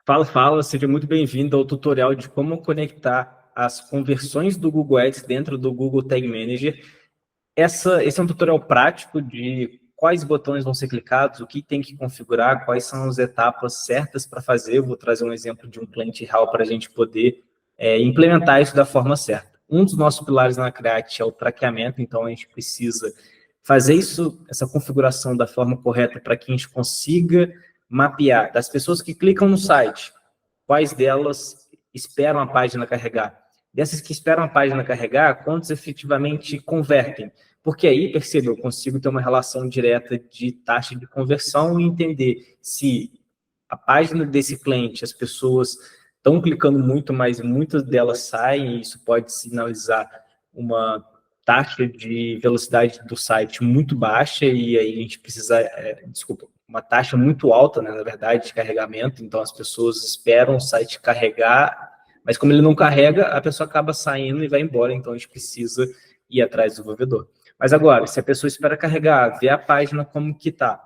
Fala, fala, seja muito bem-vindo ao tutorial de como conectar as conversões do Google Ads dentro do Google Tag Manager. Esse é um tutorial prático de quais botões vão ser clicados, o que tem que configurar, quais são as etapas certas para fazer. Eu vou trazer um exemplo de um cliente real para a gente poder implementar isso da forma certa. Um dos nossos pilares na Create é o traqueamento, então a gente precisa fazer isso, essa configuração da forma correta para que a gente consiga mapear das pessoas que clicam no site, quais delas esperam a página carregar. Dessas que esperam a página carregar, quantos efetivamente convertem. Porque aí, perceba, eu consigo ter uma relação direta de taxa de conversão e entender se a página desse cliente, as pessoas estão clicando muito, mas muitas delas saem, e isso pode sinalizar uma taxa de velocidade do site muito baixa, e aí a gente precisa, uma taxa muito alta, né, na verdade, de carregamento, então as pessoas esperam o site carregar, mas como ele não carrega, a pessoa acaba saindo e vai embora, então a gente precisa ir atrás do desenvolvedor. Mas agora, se a pessoa espera carregar, ver a página como que está,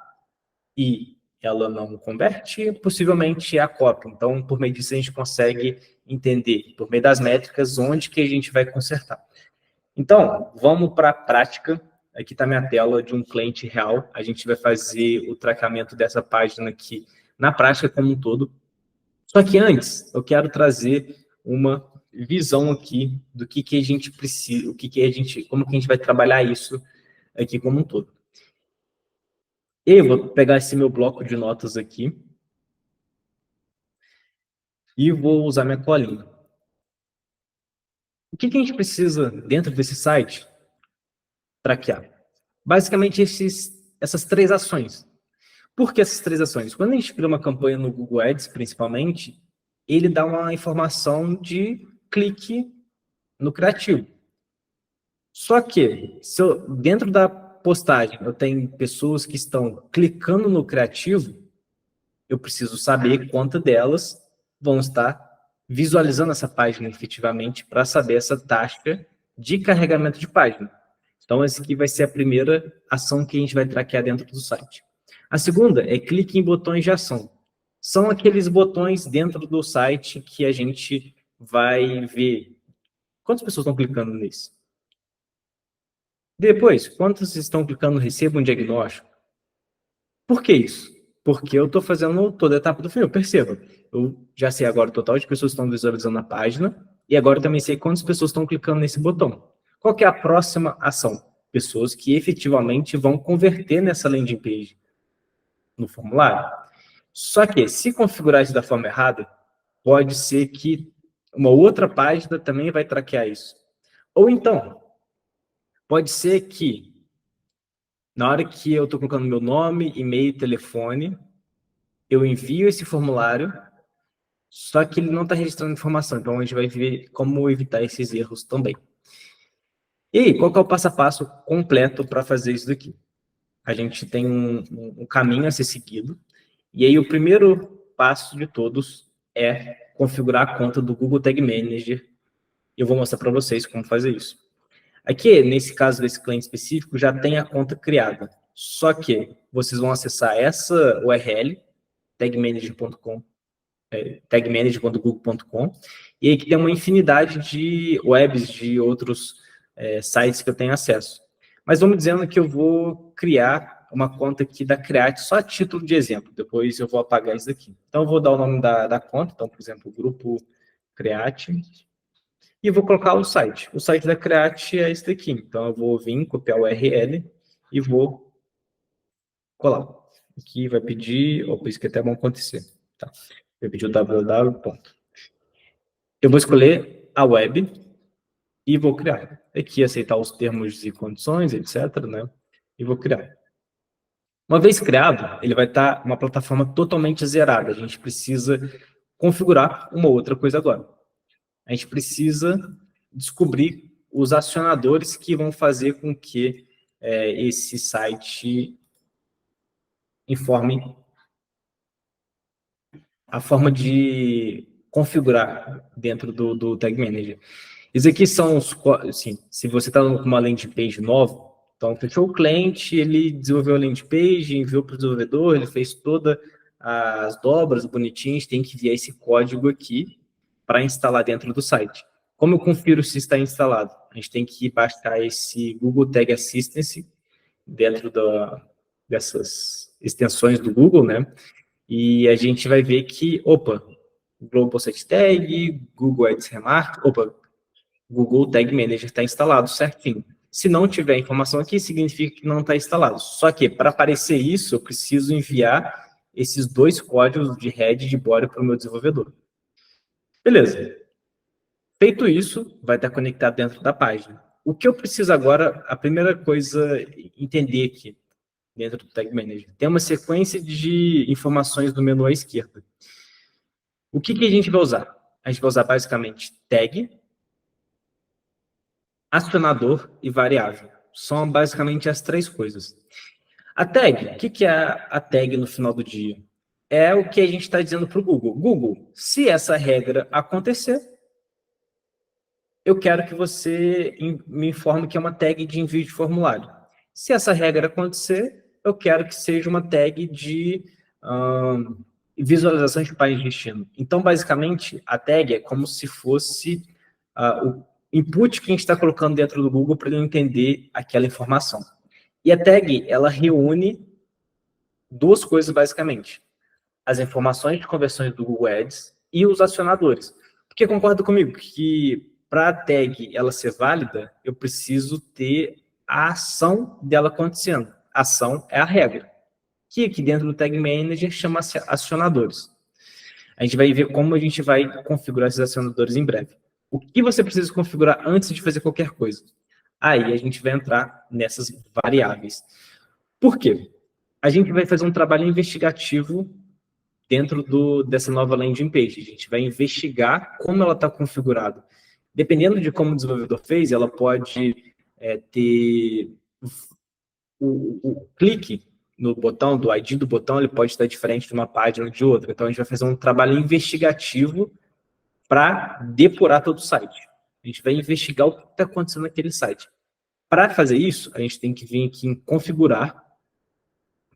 e ela não converte, possivelmente é a cópia. Então, por meio disso, a gente consegue entender, por meio das métricas, onde que a gente vai consertar. Então, vamos para a prática. Aqui está minha tela de um cliente real. A gente vai fazer o tratamento dessa página aqui na prática como um todo. Só que antes, eu quero trazer uma visão aqui do que a gente precisa, como que a gente vai trabalhar isso aqui como um todo. Eu vou pegar esse meu bloco de notas aqui e vou usar minha colinha. O que a gente precisa dentro desse site traquear? Basicamente, essas três ações. Por que essas três ações? Quando a gente cria uma campanha no Google Ads, principalmente, ele dá uma informação de clique no criativo. Só que, se dentro da postagem eu tenho pessoas que estão clicando no criativo, eu preciso saber quantas delas vão estar visualizando essa página efetivamente para saber essa taxa de carregamento de página. Então, essa aqui vai ser a primeira ação que a gente vai traquear dentro do site. A segunda é clique em botões de ação. São aqueles botões dentro do site que a gente vai ver quantas pessoas estão clicando nesse. Depois, quantas estão clicando no receba um diagnóstico? Por que isso? Porque eu estou fazendo toda a etapa do funil. Perceba, eu já sei agora o total de pessoas que estão visualizando a página e agora eu também sei quantas pessoas estão clicando nesse botão. Qual que é a próxima ação? Pessoas que efetivamente vão converter nessa landing page, no formulário. Só que, se configurar isso da forma errada, pode ser que uma outra página também vai traquear isso. Ou então, pode ser que, na hora que eu estou colocando meu nome, e-mail, telefone, eu envio esse formulário, só que ele não está registrando informação. Então, a gente vai ver como evitar esses erros também. E aí, qual que é o passo a passo completo para fazer isso daqui? A gente tem um caminho a ser seguido. E aí, o primeiro passo de todos é configurar a conta do Google Tag Manager. Eu vou mostrar para vocês como fazer isso. Aqui, nesse caso desse cliente específico, já tem a conta criada. Só que vocês vão acessar essa URL, tagmanager.com, tagmanager.google.com, e aí que tem uma infinidade de webs de outros sites que eu tenho acesso. Mas vamos dizendo que eu vou criar uma conta aqui da Create só a título de exemplo, depois eu vou apagar isso daqui. Então eu vou dar o nome da conta, então, por exemplo, Grupo Create, e vou colocar o site. O site da Create é esse daqui, então eu vou vir, copiar o URL e vou colar. Aqui vai pedir, opa, isso que é até bom acontecer, tá? Vai pedir o www. Eu vou escolher a web e vou criar. Aqui, aceitar os termos e condições, etc., né? E vou criar. Uma vez criado, ele vai estar uma plataforma totalmente zerada. A gente precisa configurar uma outra coisa agora. A gente precisa descobrir os acionadores que vão fazer com que esse site informe a forma de configurar dentro do Tag Manager. Isso aqui são os, assim, se você está com uma landing page nova, então fechou o cliente, ele desenvolveu a landing page, enviou para o desenvolvedor, ele fez toda as dobras bonitinhas, tem que enviar esse código aqui para instalar dentro do site. Como eu confiro se está instalado? A gente tem que baixar esse Google Tag Assistance dentro dessas extensões do Google, né? E a gente vai ver que, opa, Global Site Tag, Google Ads Remark, opa, Google Tag Manager está instalado certinho. Se não tiver informação aqui, significa que não está instalado. Só que, para aparecer isso, eu preciso enviar esses dois códigos de head e de body para o meu desenvolvedor. Beleza. Feito isso, vai estar conectado dentro da página. O que eu preciso agora, a primeira coisa, entender aqui, dentro do Tag Manager, tem uma sequência de informações do menu à esquerda. O que a gente vai usar? A gente vai usar basicamente tag, acionador e variável. São basicamente as três coisas. A tag, o que é a tag no final do dia? É o que a gente está dizendo para o Google. Google, se essa regra acontecer, eu quero que você me informe que é uma tag de envio de formulário. Se essa regra acontecer, eu quero que seja uma tag de visualização de página de destino. Então, basicamente, a tag é como se fosse o input que a gente está colocando dentro do Google para ele entender aquela informação. E a tag, ela reúne duas coisas, basicamente. As informações de conversões do Google Ads e os acionadores. Porque concorda comigo que para a tag ela ser válida, eu preciso ter a ação dela acontecendo. A ação é a regra, que aqui dentro do Tag Manager chama-se acionadores. A gente vai ver como a gente vai configurar esses acionadores em breve. O que você precisa configurar antes de fazer qualquer coisa? Aí a gente vai entrar nessas variáveis. Por quê? A gente vai fazer um trabalho investigativo dentro dessa nova landing page. A gente vai investigar como ela está configurada. Dependendo de como o desenvolvedor fez, ela pode ter o clique no botão, do ID do botão, ele pode estar diferente de uma página ou de outra. Então, a gente vai fazer um trabalho investigativo para depurar todo o site. A gente vai investigar o que está acontecendo naquele site. Para fazer isso, a gente tem que vir aqui em configurar.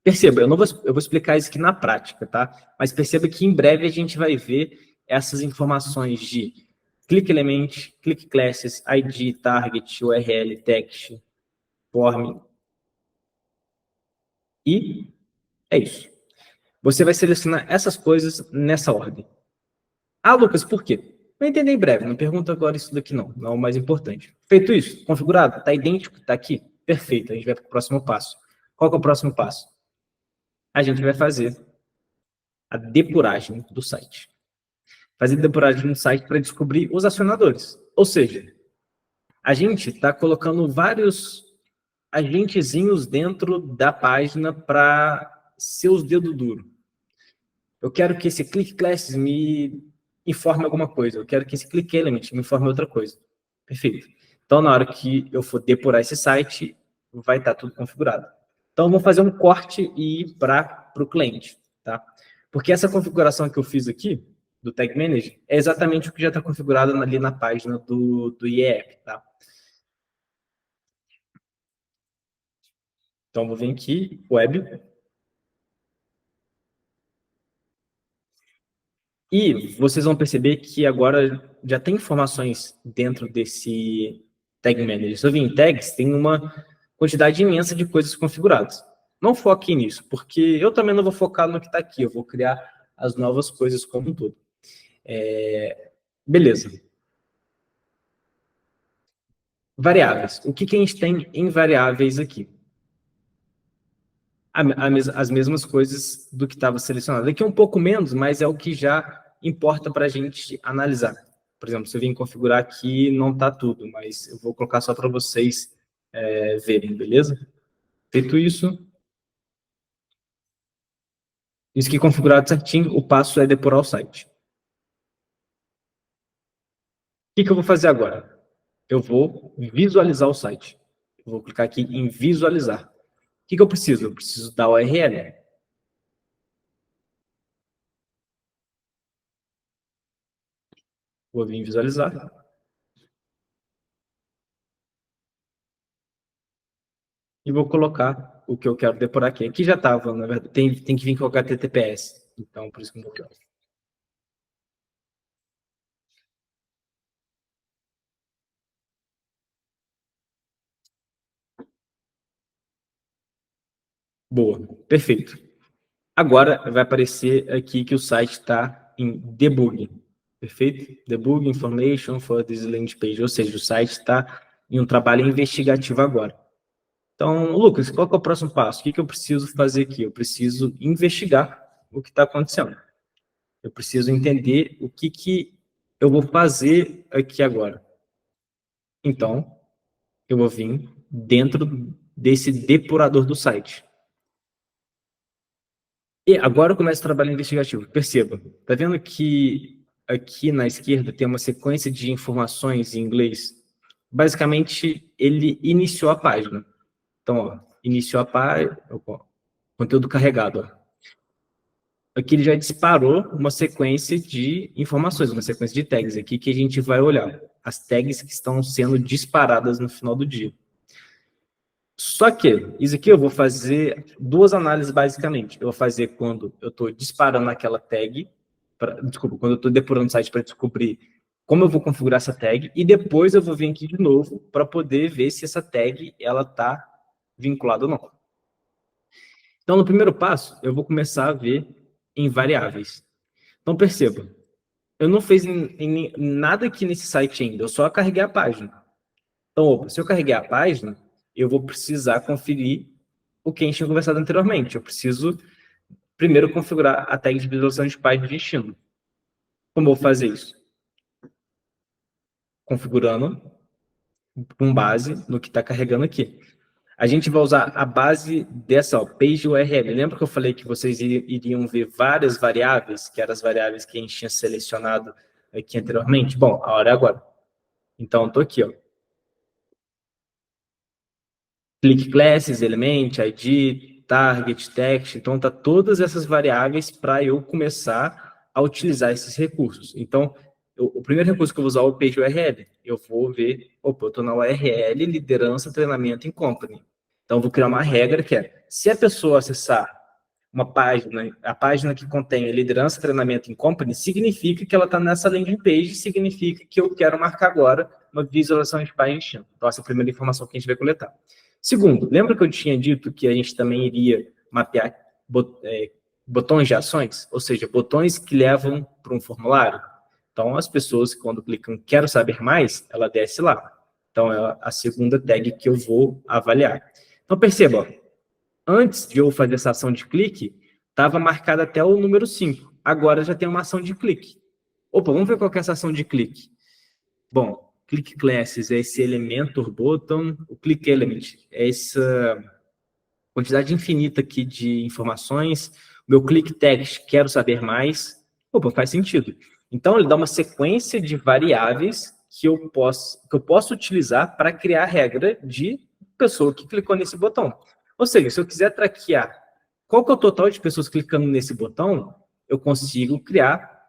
Perceba, eu vou explicar isso aqui na prática, tá? Mas perceba que em breve a gente vai ver essas informações de click element, click classes, ID, target, URL, text, form. E é isso. Você vai selecionar essas coisas nessa ordem. Ah, Lucas, por quê? Vai entender em breve, não pergunta agora isso daqui não é o mais importante. Feito isso, configurado, está idêntico, está aqui? Perfeito, a gente vai para o próximo passo. Qual que é o próximo passo? A gente vai fazer a depuragem do site. Fazer depuragem no site para descobrir os acionadores. Ou seja, a gente está colocando vários agentezinhos dentro da página para ser os dedos duros. Eu quero que esse click classes me informe alguma coisa. Eu quero que esse click element me informe outra coisa. Perfeito. Então, na hora que eu for depurar esse site, vai estar tudo configurado. Então, eu vou fazer um corte e ir para o cliente, tá? Porque essa configuração que eu fiz aqui, do Tag Manager, é exatamente o que já está configurado ali na página do IEP, tá? Então, vou vir aqui, Web. E vocês vão perceber que agora já tem informações dentro desse Tag Manager. Se eu vir em tags, tem uma quantidade imensa de coisas configuradas. Não foque nisso, porque eu também não vou focar no que está aqui, eu vou criar as novas coisas como um todo. Beleza. Variáveis. O que a gente tem em variáveis aqui? As mesmas coisas do que estava selecionado. Aqui é um pouco menos, mas é o que já importa para a gente analisar. Por exemplo, se eu vim configurar aqui, não está tudo, mas eu vou colocar só para vocês verem, beleza? Feito isso aqui configurado certinho, o passo é depurar o site. O que eu vou fazer agora? Eu vou visualizar o site. Eu vou clicar aqui em visualizar. O que eu preciso? Eu preciso da URL. Vou vir em visualizar. E vou colocar o que eu quero depurar aqui. Aqui já estava, na verdade, tem que vir com o HTTPS. Então, por isso que eu bloqueio. Boa, perfeito. Agora vai aparecer aqui que o site está em debug, perfeito? Debug information for this landing page, ou seja, o site está em um trabalho investigativo agora. Então, Lucas, qual que é o próximo passo? O que eu preciso fazer aqui? Eu preciso investigar o que está acontecendo. Eu preciso entender o que eu vou fazer aqui agora. Então, eu vou vir dentro desse depurador do site. E agora eu começo o trabalho investigativo. Perceba, tá vendo que aqui na esquerda tem uma sequência de informações em inglês? Basicamente, ele iniciou a página. Então, ó, iniciou a página, conteúdo carregado. Ó. Aqui ele já disparou uma sequência de informações, uma sequência de tags aqui que a gente vai olhar. As tags que estão sendo disparadas no final do dia. Só que, isso aqui eu vou fazer duas análises basicamente. Eu vou fazer quando eu estou disparando aquela tag, desculpa, quando eu estou depurando o site para descobrir como eu vou configurar essa tag, e depois eu vou vir aqui de novo para poder ver se essa tag ela está vinculada ou não. Então, no primeiro passo, eu vou começar a ver em variáveis. Então, perceba, eu não fiz nada aqui nesse site ainda, eu só carreguei a página. Então, opa, se eu carreguei a página, eu vou precisar conferir o que a gente tinha conversado anteriormente. Eu preciso primeiro configurar a tag de visualização de página de destino. Como eu vou fazer isso? Configurando com base no que está carregando aqui. A gente vai usar a base dessa, ó, page URL. Lembra que eu falei que vocês iriam ver várias variáveis, que eram as variáveis que a gente tinha selecionado aqui anteriormente? Bom, a hora é agora. Então, estou aqui, ó. Click classes, element, ID, target, text. Então, tá todas essas variáveis para eu começar a utilizar esses recursos. Então, o primeiro recurso que eu vou usar é o page URL. Eu vou ver, opa, eu estou na URL, liderança, treinamento em company. Então, eu vou criar uma regra que é, se a pessoa acessar uma página, a página que contém liderança, treinamento em company, significa que ela está nessa landing page, significa que eu quero marcar agora uma visualização de página. Então, essa é a primeira informação que a gente vai coletar. Segundo, lembra que eu tinha dito que a gente também iria mapear botões de ações? Ou seja, botões que levam para um formulário? Então, as pessoas, quando clicam quero saber mais, ela desce lá. Então, é a segunda tag que eu vou avaliar. Então, perceba, antes de eu fazer essa ação de clique, estava marcada até o número 5. Agora já tem uma ação de clique. Opa, vamos ver qual que é essa ação de clique. Bom, click classes é esse elementor button, o click element é essa quantidade infinita aqui de informações, meu click text, quero saber mais. Opa, faz sentido. Então, ele dá uma sequência de variáveis que eu posso utilizar para criar a regra de pessoa que clicou nesse botão. Ou seja, se eu quiser traquear qual que é o total de pessoas clicando nesse botão, eu consigo criar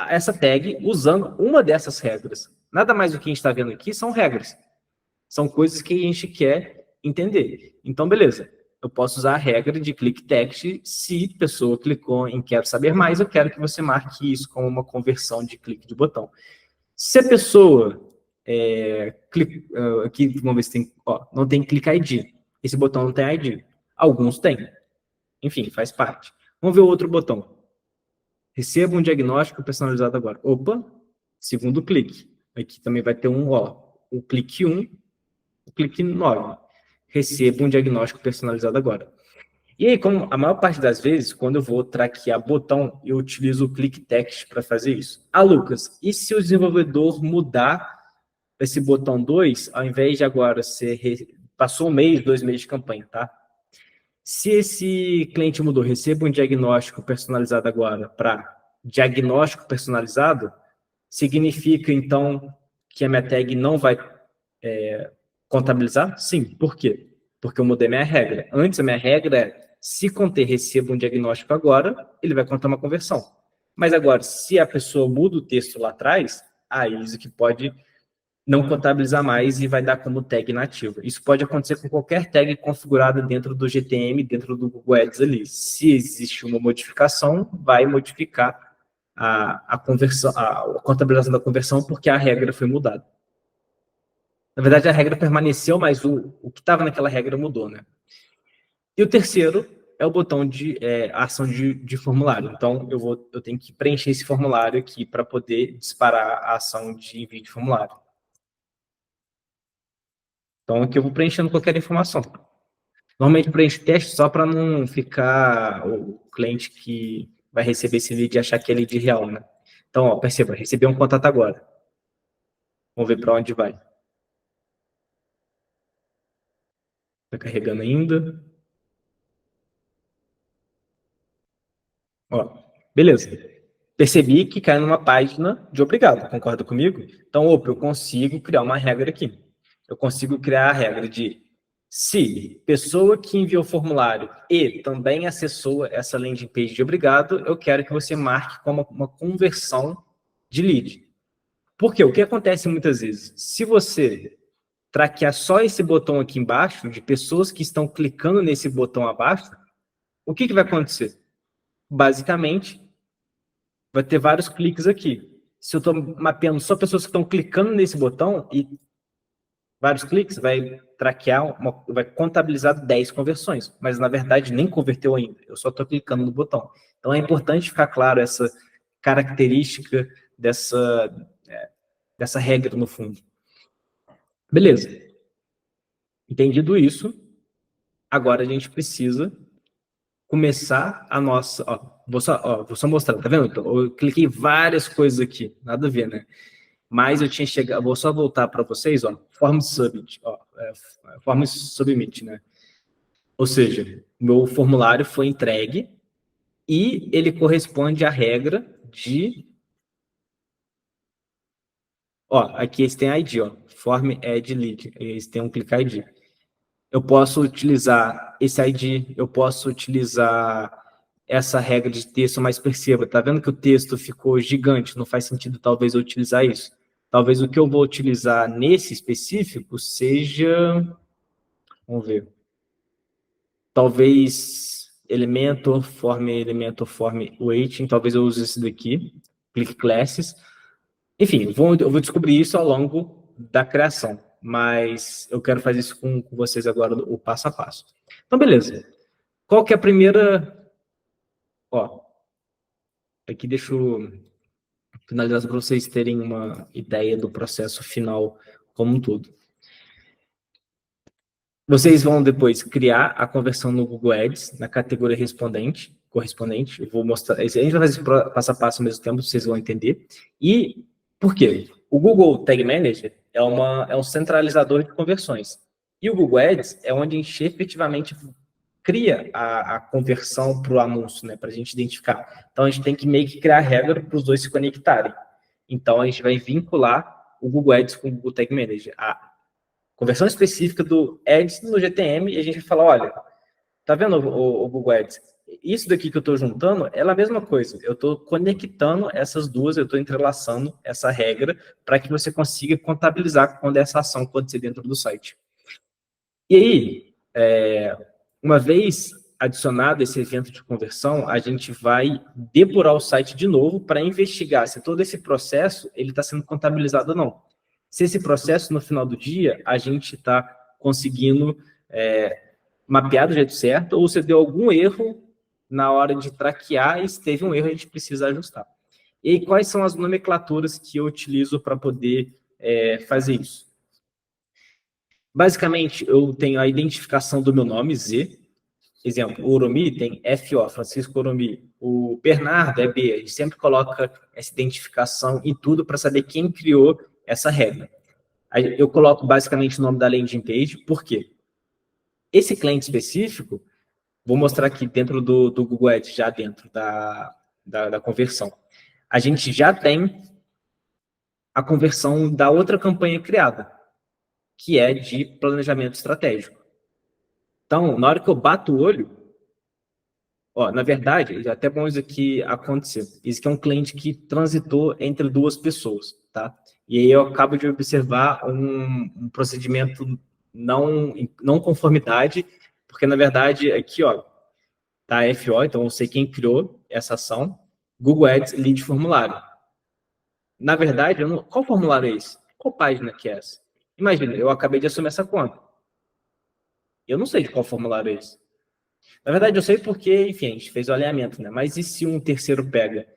essa tag usando uma dessas regras. Nada mais do que a gente está vendo aqui são regras. São coisas que a gente quer entender. Então, beleza. Eu posso usar a regra de click text. Se a pessoa clicou em quero saber mais, eu quero que você marque isso como uma conversão de clique de botão. Se a pessoa aqui, vamos ver se tem, ó, não tem click ID. Esse botão não tem ID. Alguns têm. Enfim, faz parte. Vamos ver o outro botão. Receba um diagnóstico personalizado agora. Opa, segundo clique. Aqui também vai ter o clique 1, o clique 9. Receba um diagnóstico personalizado agora. E aí, como a maior parte das vezes, quando eu vou traquear botão, eu utilizo o click text para fazer isso. Ah, Lucas, e se o desenvolvedor mudar esse botão 2, ao invés de agora ser... Passou 1 mês, 2 meses de campanha, tá? Se esse cliente mudou, receba um diagnóstico personalizado agora para diagnóstico personalizado, significa, então, que a minha tag não vai contabilizar? Sim. Por quê? Porque eu mudei minha regra. Antes, a minha regra é, se conter receba um diagnóstico agora, ele vai contar uma conversão. Mas agora, se a pessoa muda o texto lá atrás, aí isso que pode não contabilizar mais e vai dar como tag nativa. Isso pode acontecer com qualquer tag configurada dentro do GTM, dentro do Google Ads ali. Se existe uma modificação, vai modificar a conversão, a contabilização da conversão, porque a regra foi mudada. Na verdade, a regra permaneceu, mas o que estava naquela regra mudou, né? E o terceiro é o botão de ação de formulário. Então, eu tenho que preencher esse formulário aqui para poder disparar a ação de envio de formulário. Então, aqui eu vou preenchendo qualquer informação. Normalmente preencho teste só para não ficar o cliente que vai receber esse lead achar que é lead real, né? Então, ó, perceba, recebi um contato agora. Vamos ver para onde vai. Está carregando ainda. Ó, beleza. Percebi que cai numa página de obrigado, concorda comigo? Então, opa, eu consigo criar uma regra aqui. Eu consigo criar a regra de se pessoa que enviou o formulário e também acessou essa landing page de obrigado, eu quero que você marque como uma conversão de lead. Por quê? O que acontece muitas vezes? Se você traquear só esse botão aqui embaixo, de pessoas que estão clicando nesse botão abaixo, o que vai acontecer? Basicamente, vai ter vários cliques aqui. Se eu estou mapeando só pessoas que estão clicando nesse botão e vários cliques, vai traquear, vai contabilizar 10 conversões, mas na verdade nem converteu ainda, eu só estou clicando no botão. Então é importante ficar claro essa característica dessa regra no fundo. Beleza. Entendido isso, agora a gente precisa começar a nossa... vou só mostrar, tá vendo? Eu cliquei várias coisas aqui, nada a ver, né? Mas eu tinha chegado, vou só voltar para vocês, form submit, form submit, né? Ou seja, meu formulário foi entregue e ele corresponde à regra de, aqui eles têm ID, form add lead, eles têm um click ID. Eu posso utilizar esse ID, eu posso utilizar essa regra de texto, mas perceba, tá vendo que o texto ficou gigante, não faz sentido talvez eu utilizar isso. Talvez o que eu vou utilizar nesse específico seja, vamos ver, talvez Elementor, form waiting, talvez eu use esse daqui, click classes. Enfim, eu vou descobrir isso ao longo da criação, mas eu quero fazer isso com vocês agora, o passo a passo. Então, beleza. Qual que é a primeira... aqui deixa eu finalizar para vocês terem uma ideia do processo final como um todo. Vocês vão depois criar a conversão no Google Ads, na categoria correspondente. Eu vou mostrar, a gente vai fazer passo a passo ao mesmo tempo, vocês vão entender. E por quê? O Google Tag Manager é um centralizador de conversões. E o Google Ads é onde a gente efetivamente cria a conversão para o anúncio, né, para a gente identificar. Então, a gente tem que meio que criar a regra para os dois se conectarem. Então, a gente vai vincular o Google Ads com o Google Tag Manager. A conversão específica do Ads no GTM, e a gente vai falar, olha, tá vendo o Google Ads? Isso daqui que eu estou juntando é a mesma coisa. Eu estou conectando essas duas, eu estou entrelaçando essa regra para que você consiga contabilizar quando essa ação acontecer dentro do site. E aí, uma vez adicionado esse evento de conversão, a gente vai depurar o site de novo para investigar se todo esse processo ele está sendo contabilizado ou não. Se esse processo, no final do dia, a gente está conseguindo mapear do jeito certo, ou se deu algum erro na hora de traquear e se teve um erro, a gente precisa ajustar. E aí, quais são as nomenclaturas que eu utilizo para poder fazer isso? Basicamente, eu tenho a identificação do meu nome, Z. Exemplo, o Oromi tem FO, Francisco Oromi. O Bernardo é B. A gente sempre coloca essa identificação em tudo para saber quem criou essa regra. Eu coloco basicamente o nome da landing page, por quê? Esse cliente específico, vou mostrar aqui dentro do Google Ads, já dentro da conversão. A gente já tem a conversão da outra campanha criada, que é de planejamento estratégico. Então, na hora que eu bato o olho, na verdade, é até bom isso aqui acontecer. Isso aqui é um cliente que transitou entre duas pessoas, tá? E aí eu acabo de observar um procedimento não conformidade, porque, na verdade, aqui, ó, tá FO, então eu sei quem criou essa ação, Google Ads Lead Formulário. Na verdade, qual formulário é esse? Qual página que é essa? Imagina, eu acabei de assumir essa conta. Eu não sei de qual formulário é esse. Na verdade, eu sei porque, enfim, a gente fez o alinhamento, né? Mas e se um terceiro pega,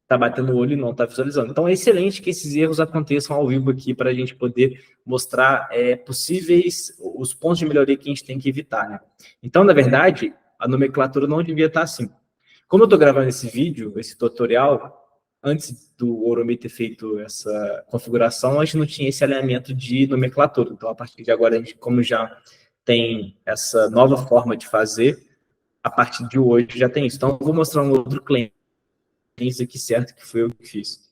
tá batendo o olho e não tá visualizando? Então é excelente que esses erros aconteçam ao vivo aqui para a gente poder mostrar possíveis os pontos de melhoria que a gente tem que evitar, né? Então, na verdade, a nomenclatura não devia estar assim. Como eu estou gravando esse vídeo, esse tutorial, antes do Oromi ter feito essa configuração, a gente não tinha esse alinhamento de nomenclatura. Então, a partir de agora, a gente, como já tem essa nova forma de fazer, a partir de hoje já tem isso. Então, eu vou mostrar um outro cliente aqui certo, que foi eu que fiz.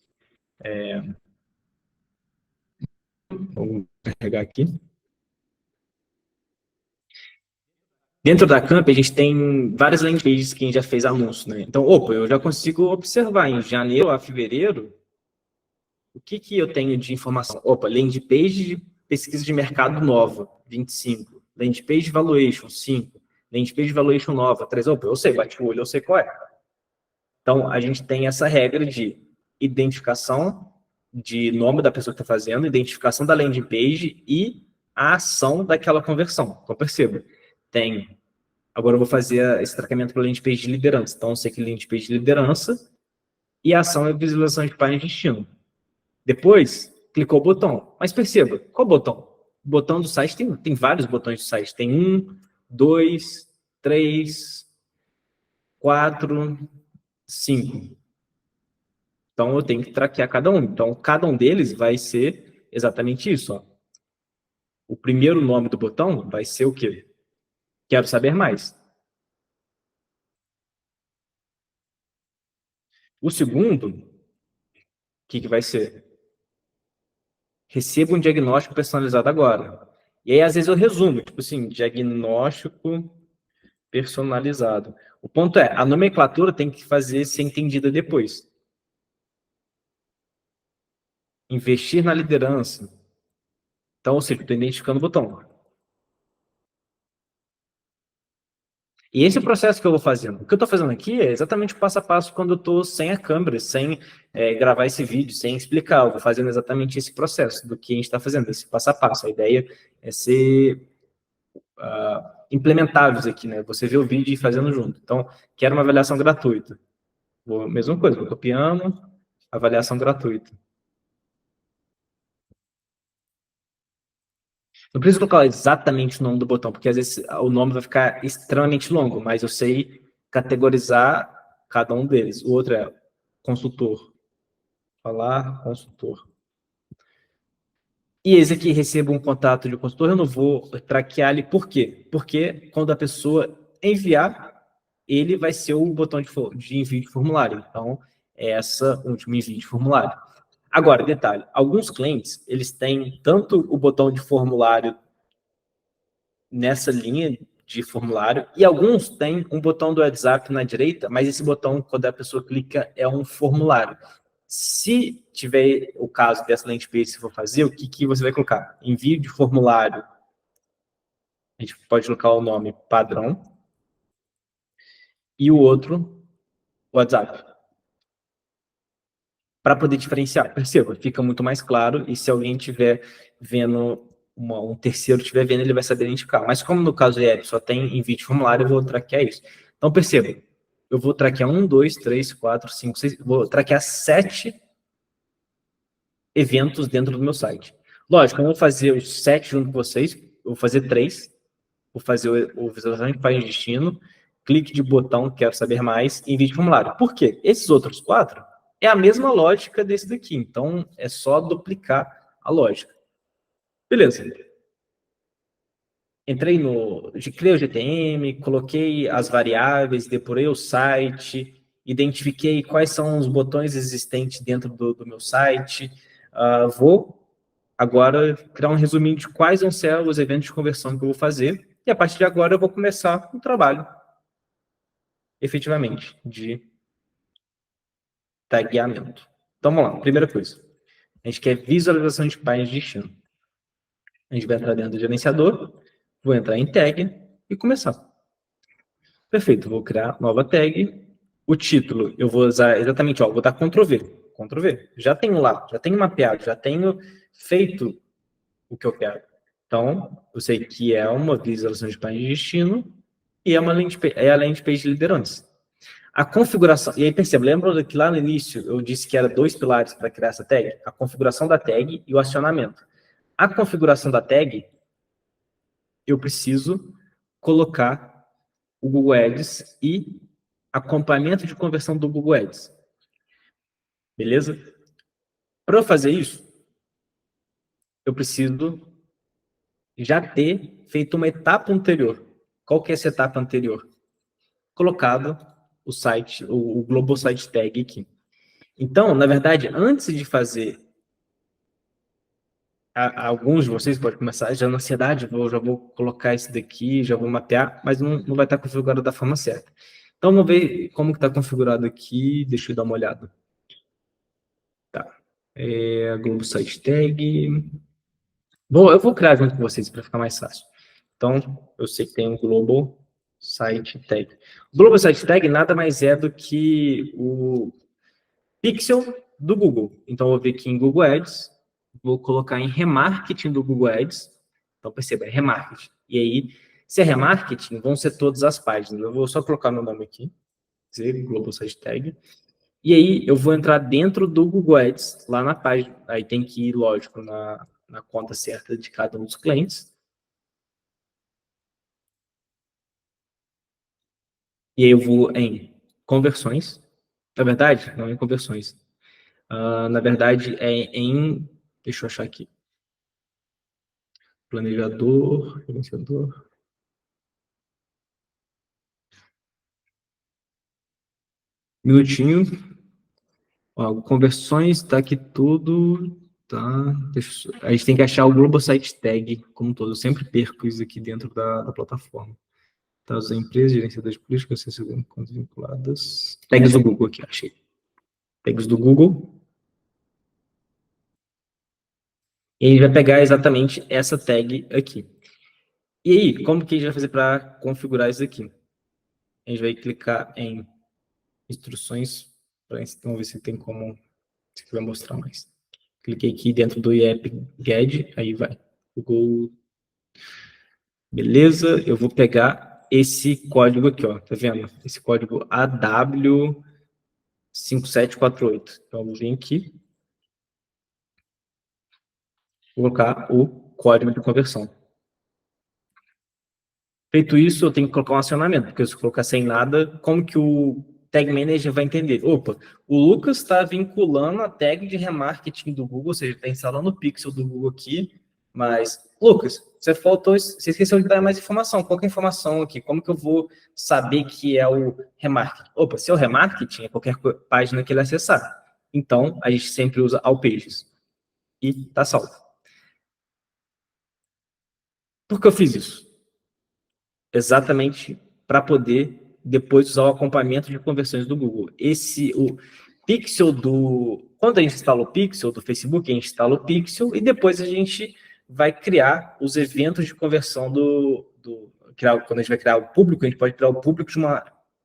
Vamos carregar aqui. Dentro da Camp, a gente tem várias landing pages que a gente já fez anúncio, né? Então, opa, eu já consigo observar em janeiro a fevereiro o que eu tenho de informação. Opa, landing page de pesquisa de mercado nova, 25. Landing page valuation, 5. Landing page valuation nova, 3. Opa, eu sei, bate o olho, eu sei qual é. Então, a gente tem essa regra de identificação de nome da pessoa que está fazendo, identificação da landing page e a ação daquela conversão. Então, perceba, tem... Agora eu vou fazer esse tratamento para landing page de liderança. Então, eu sei que landing page de liderança e a ação é visualização de página de destino. Depois, clicou o botão. Mas perceba, qual botão? O botão do site tem vários botões do site. Tem 1, 2, 3, 4, 5. Então, eu tenho que traquear cada um. Então, cada um deles vai ser exatamente isso. Ó. O primeiro nome do botão vai ser o quê? Quero saber mais. O segundo, o que vai ser? Receba um diagnóstico personalizado agora. E aí, às vezes, eu resumo, tipo assim, diagnóstico personalizado. O ponto é, a nomenclatura tem que fazer ser entendida depois. Investir na liderança. Então, ou seja, estou identificando o botão. E esse é o processo que eu vou fazendo. O que eu estou fazendo aqui é exatamente o passo a passo quando eu estou sem a câmera, sem gravar esse vídeo, sem explicar. Eu vou fazendo exatamente esse processo do que a gente está fazendo, esse passo a passo. A ideia é ser implementáveis aqui, né? Você vê o vídeo e ir fazendo junto. Então, quero uma avaliação gratuita. Mesma coisa, vou copiando, avaliação gratuita. Não preciso colocar exatamente o nome do botão, porque às vezes o nome vai ficar extremamente longo, mas eu sei categorizar cada um deles. O outro é consultor. Falar consultor. E esse aqui receba um contato de consultor, eu não vou traquear ele. Por quê? Porque quando a pessoa enviar, ele vai ser o botão de envio de formulário. Então, é essa último envio de formulário. Agora, detalhe, alguns clientes, eles têm tanto o botão de formulário nessa linha de formulário, e alguns têm um botão do WhatsApp na direita, mas esse botão, quando a pessoa clica, é um formulário. Se tiver o caso dessa landing page, se for fazer, o que você vai colocar? Envio de formulário. A gente pode colocar o nome padrão. E o outro, WhatsApp. Para poder diferenciar. Perceba, fica muito mais claro, e se alguém estiver vendo, um terceiro estiver vendo, ele vai saber identificar. Mas como no caso de só tem envio de formulário, eu vou traquear isso. Então, perceba, eu vou traquear 1, 2, 3, 4, 5, 6, vou traquear 7 eventos dentro do meu site. Lógico, eu não vou fazer os 7 junto com vocês, eu vou fazer 3, vou fazer o visualização de página de destino, clique de botão, quero saber mais, e envio de formulário. Por quê? Esses outros 4 é a mesma lógica desse daqui, então é só duplicar a lógica. Beleza. Entrei criei o GTM, coloquei as variáveis, depurei o site, identifiquei quais são os botões existentes dentro do meu site. Vou agora criar um resuminho de quais vão ser os eventos de conversão que eu vou fazer, e a partir de agora eu vou começar o trabalho, efetivamente, de tagueamento. Então, vamos lá, primeira coisa. A gente quer visualização de páginas de destino. A gente vai entrar dentro do gerenciador, vou entrar em tag e começar. Perfeito, vou criar nova tag. O título, eu vou usar exatamente, vou dar Ctrl V. Ctrl V. Já tenho lá, já tenho mapeado, já tenho feito o que eu quero. Então, eu sei que é uma visualização de página de destino e é a landing page de liderança. A configuração, e aí perceba, lembra que lá no início eu disse que era 2 pilares para criar essa tag? A configuração da tag e o acionamento. A configuração da tag, eu preciso colocar o Google Ads e acompanhamento de conversão do Google Ads. Beleza? Para eu fazer isso, eu preciso já ter feito uma etapa anterior. Qual que é essa etapa anterior? Colocado o site, o Global Site Tag aqui. Então, na verdade, antes de fazer, alguns de vocês podem começar já na ansiedade, já vou colocar esse daqui, já vou mapear, mas não vai estar configurado da forma certa. Então, vamos ver como que está configurado aqui, deixa eu dar uma olhada. Tá. Global Site Tag. Bom, eu vou criar junto com vocês para ficar mais fácil. Então, eu sei que tem um Global Site Tag. O Global Site Tag nada mais é do que o pixel do Google. Então, eu vou vir aqui em Google Ads, vou colocar em remarketing do Google Ads. Então, perceba, é remarketing. E aí, se é remarketing, vão ser todas as páginas. Eu vou só colocar meu nome aqui, dizer Global Site Tag. E aí, eu vou entrar dentro do Google Ads, lá na página. Aí tem que ir, lógico, na conta certa de cada um dos clientes. E aí eu vou em conversões. Na verdade, não é em conversões. Na verdade, é em... Deixa eu achar aqui. Planejador, gerenciador. Minutinho. Ó, conversões, tá aqui tudo. Tá. A gente tem que achar o Global Site Tag como um todo. Eu sempre perco isso aqui dentro da plataforma. Tá, as empresas, gerenciadores políticos, assessoria de contas vinculadas. Tags do Google aqui, achei. Tags do Google. E ele vai pegar exatamente essa tag aqui. E aí, como que a gente vai fazer para configurar isso aqui? A gente vai clicar em instruções, vamos ver se tem como, se vai mostrar mais. Cliquei aqui dentro do IEP GED, aí vai. Google. Beleza, eu vou pegar esse código aqui, ó, tá vendo? Esse código AW5748. Então, eu vou vir aqui, colocar o código de conversão. Feito isso, eu tenho que colocar um acionamento, porque se eu colocar sem nada, como que o Tag Manager vai entender? Opa, o Lucas está vinculando a tag de remarketing do Google, ou seja, está instalando o pixel do Google aqui, mas, Lucas, você esqueceu de dar mais informação. Qual que é a informação aqui? Como que eu vou saber que é o remarketing? Opa, se é o remarketing, é qualquer página que ele acessar. Então, a gente sempre usa all pages. E tá salvo. Por que eu fiz isso? Exatamente para poder depois usar o acompanhamento de conversões do Google. O pixel quando a gente instala o pixel do Facebook, a gente instala o pixel e depois a gente vai criar os eventos de conversão quando a gente vai criar o público, a gente pode criar o público de uma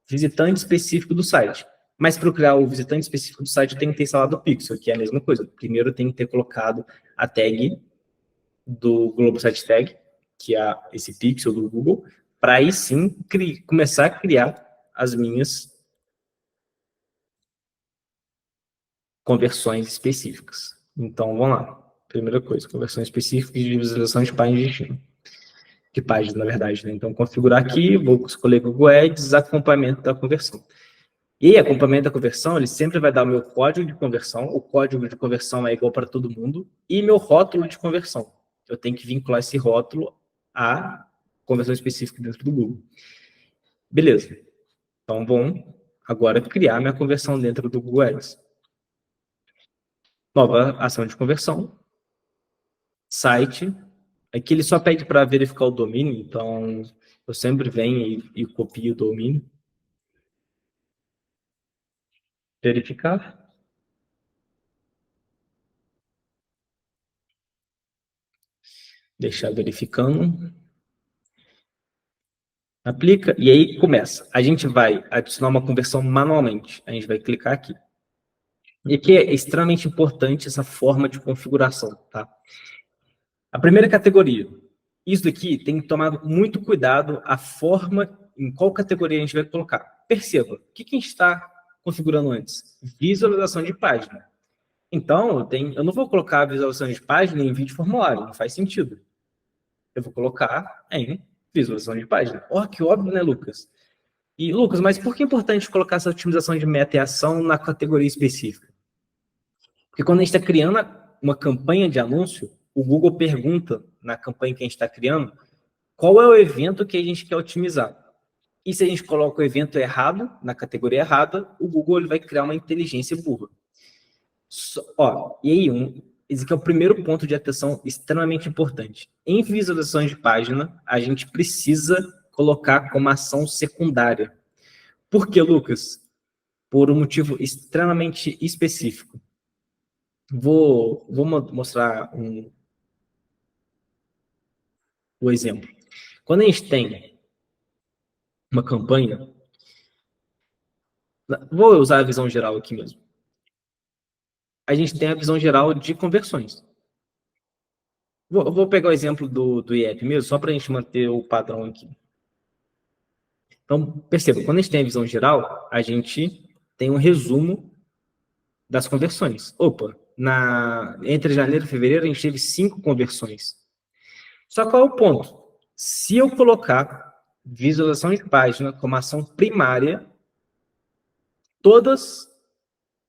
visitante específico do site. Mas para criar o visitante específico do site, tem que ter instalado o pixel, que é a mesma coisa. Primeiro tem que ter colocado a tag do Global Site Tag, que é esse pixel do Google, para aí sim começar a criar as minhas conversões específicas. Então, vamos lá. Primeira coisa, conversões específicas de visualização de páginas de destino. De páginas, na verdade. Né? Então, configurar aqui, vou escolher Google Ads, acompanhamento da conversão. E acompanhamento da conversão, ele sempre vai dar o meu código de conversão. O código de conversão é igual para todo mundo. E meu rótulo de conversão. Eu tenho que vincular esse rótulo à conversão específica dentro do Google. Beleza. Então, vamos agora criar minha conversão dentro do Google Ads. Nova ação de conversão. Site. Aqui ele só pede para verificar o domínio, então eu sempre venho e copio o domínio. Verificar. deixar verificando. Aplica, e aí começa. A gente vai adicionar uma conversão manualmente. A gente vai clicar aqui. E aqui é extremamente importante essa forma de configuração, tá? A primeira categoria. Isso daqui tem que tomar muito cuidado a forma em qual categoria a gente vai colocar. Perceba, o que a gente está configurando antes? Visualização de página. Então, eu não vou colocar a visualização de página em vídeo formulário, não faz sentido. Eu vou colocar em visualização de página. Ó, que óbvio, né, Lucas? E, Lucas, mas por que é importante colocar essa otimização de meta e ação na categoria específica? Porque quando a gente está criando uma campanha de anúncio, o Google pergunta, na campanha que a gente está criando, qual é o evento que a gente quer otimizar. E se a gente coloca o evento errado, na categoria errada, o Google ele vai criar uma inteligência burra. E aí, esse aqui é o primeiro ponto de atenção extremamente importante. Em visualizações de página, a gente precisa colocar como ação secundária. Por que, Lucas? Por um motivo extremamente específico. Vou mostrar o exemplo. Quando a gente tem uma campanha, vou usar a visão geral aqui mesmo. A gente tem a visão geral de conversões. Vou pegar o exemplo do IEP mesmo, só para a gente manter o padrão aqui. Então, perceba, quando a gente tem a visão geral, a gente tem um resumo das conversões. Opa, entre janeiro e fevereiro, a gente teve 5 conversões. Só qual é o ponto? Se eu colocar visualização de página como ação primária, todas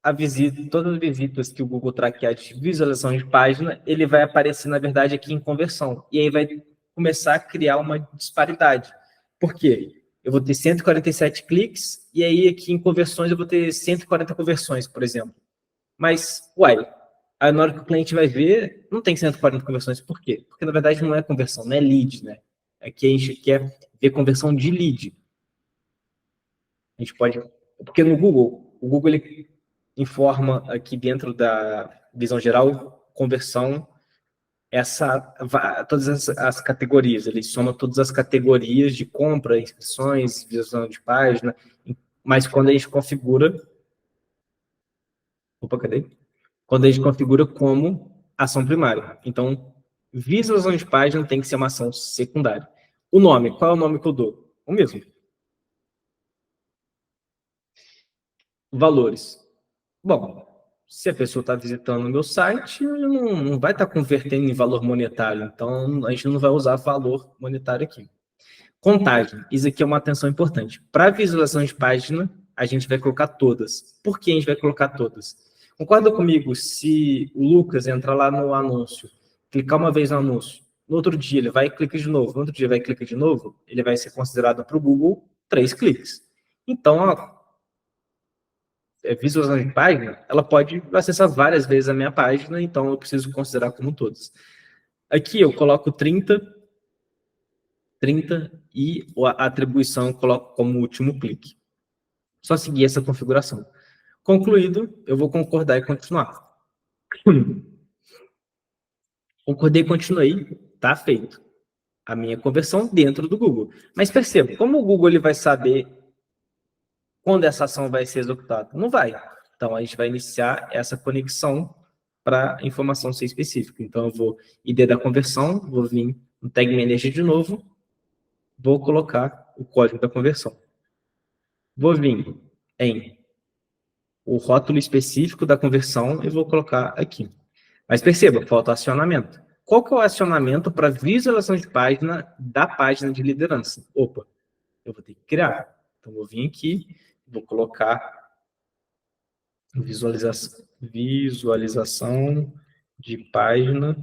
as visitas que o Google traquear de visualização de página, ele vai aparecer, na verdade, aqui em conversão. E aí vai começar a criar uma disparidade. Por quê? Eu vou ter 147 cliques, e aí aqui em conversões eu vou ter 140 conversões, por exemplo. Mas, aí na hora que o cliente vai ver, não tem 140 conversões. Por quê? Porque, na verdade, não é conversão, não é lead, né? Aqui a gente quer ver conversão de lead. A gente pode... Porque no Google, o Google ele informa aqui dentro da visão geral, conversão, todas as categorias. Ele soma todas as categorias de compra, inscrições, visualização de página, mas quando a gente configura... Opa, cadê? Quando a gente configura como ação primária. Então, visualização de página tem que ser uma ação secundária. O nome, qual é o nome que eu dou? O mesmo. Valores. Bom, se a pessoa está visitando o meu site, não vai estar convertendo em valor monetário. Então, a gente não vai usar valor monetário aqui. Contagem. Isso aqui é uma atenção importante. Para visualização de página, a gente vai colocar todas. Por que a gente vai colocar todas? Concorda comigo, se o Lucas entrar lá no anúncio, clicar uma vez no anúncio, no outro dia ele vai e clica de novo, no outro dia vai e clica de novo, ele vai ser considerado para o Google 3 cliques. Então, a visualização de página, ela pode acessar várias vezes a minha página, então eu preciso considerar como todas. Aqui eu coloco 30 e a atribuição eu coloco como último clique. Só seguir essa configuração. Concluído, eu vou concordar e continuar. Concordei e continuei, tá feito. A minha conversão dentro do Google. Mas perceba, como o Google ele vai saber quando essa ação vai ser executada? Não vai. Então, a gente vai iniciar essa conexão para a informação ser específica. Então, eu vou ID da conversão, vou vir no Tag Manager de novo, vou colocar o código da conversão. Vou vir em o rótulo específico da conversão e vou colocar aqui. Mas perceba, falta acionamento. Qual que é o acionamento para visualização de página da página de liderança? Opa, eu vou ter que criar. Então, vou vir aqui, vou colocar visualização de página,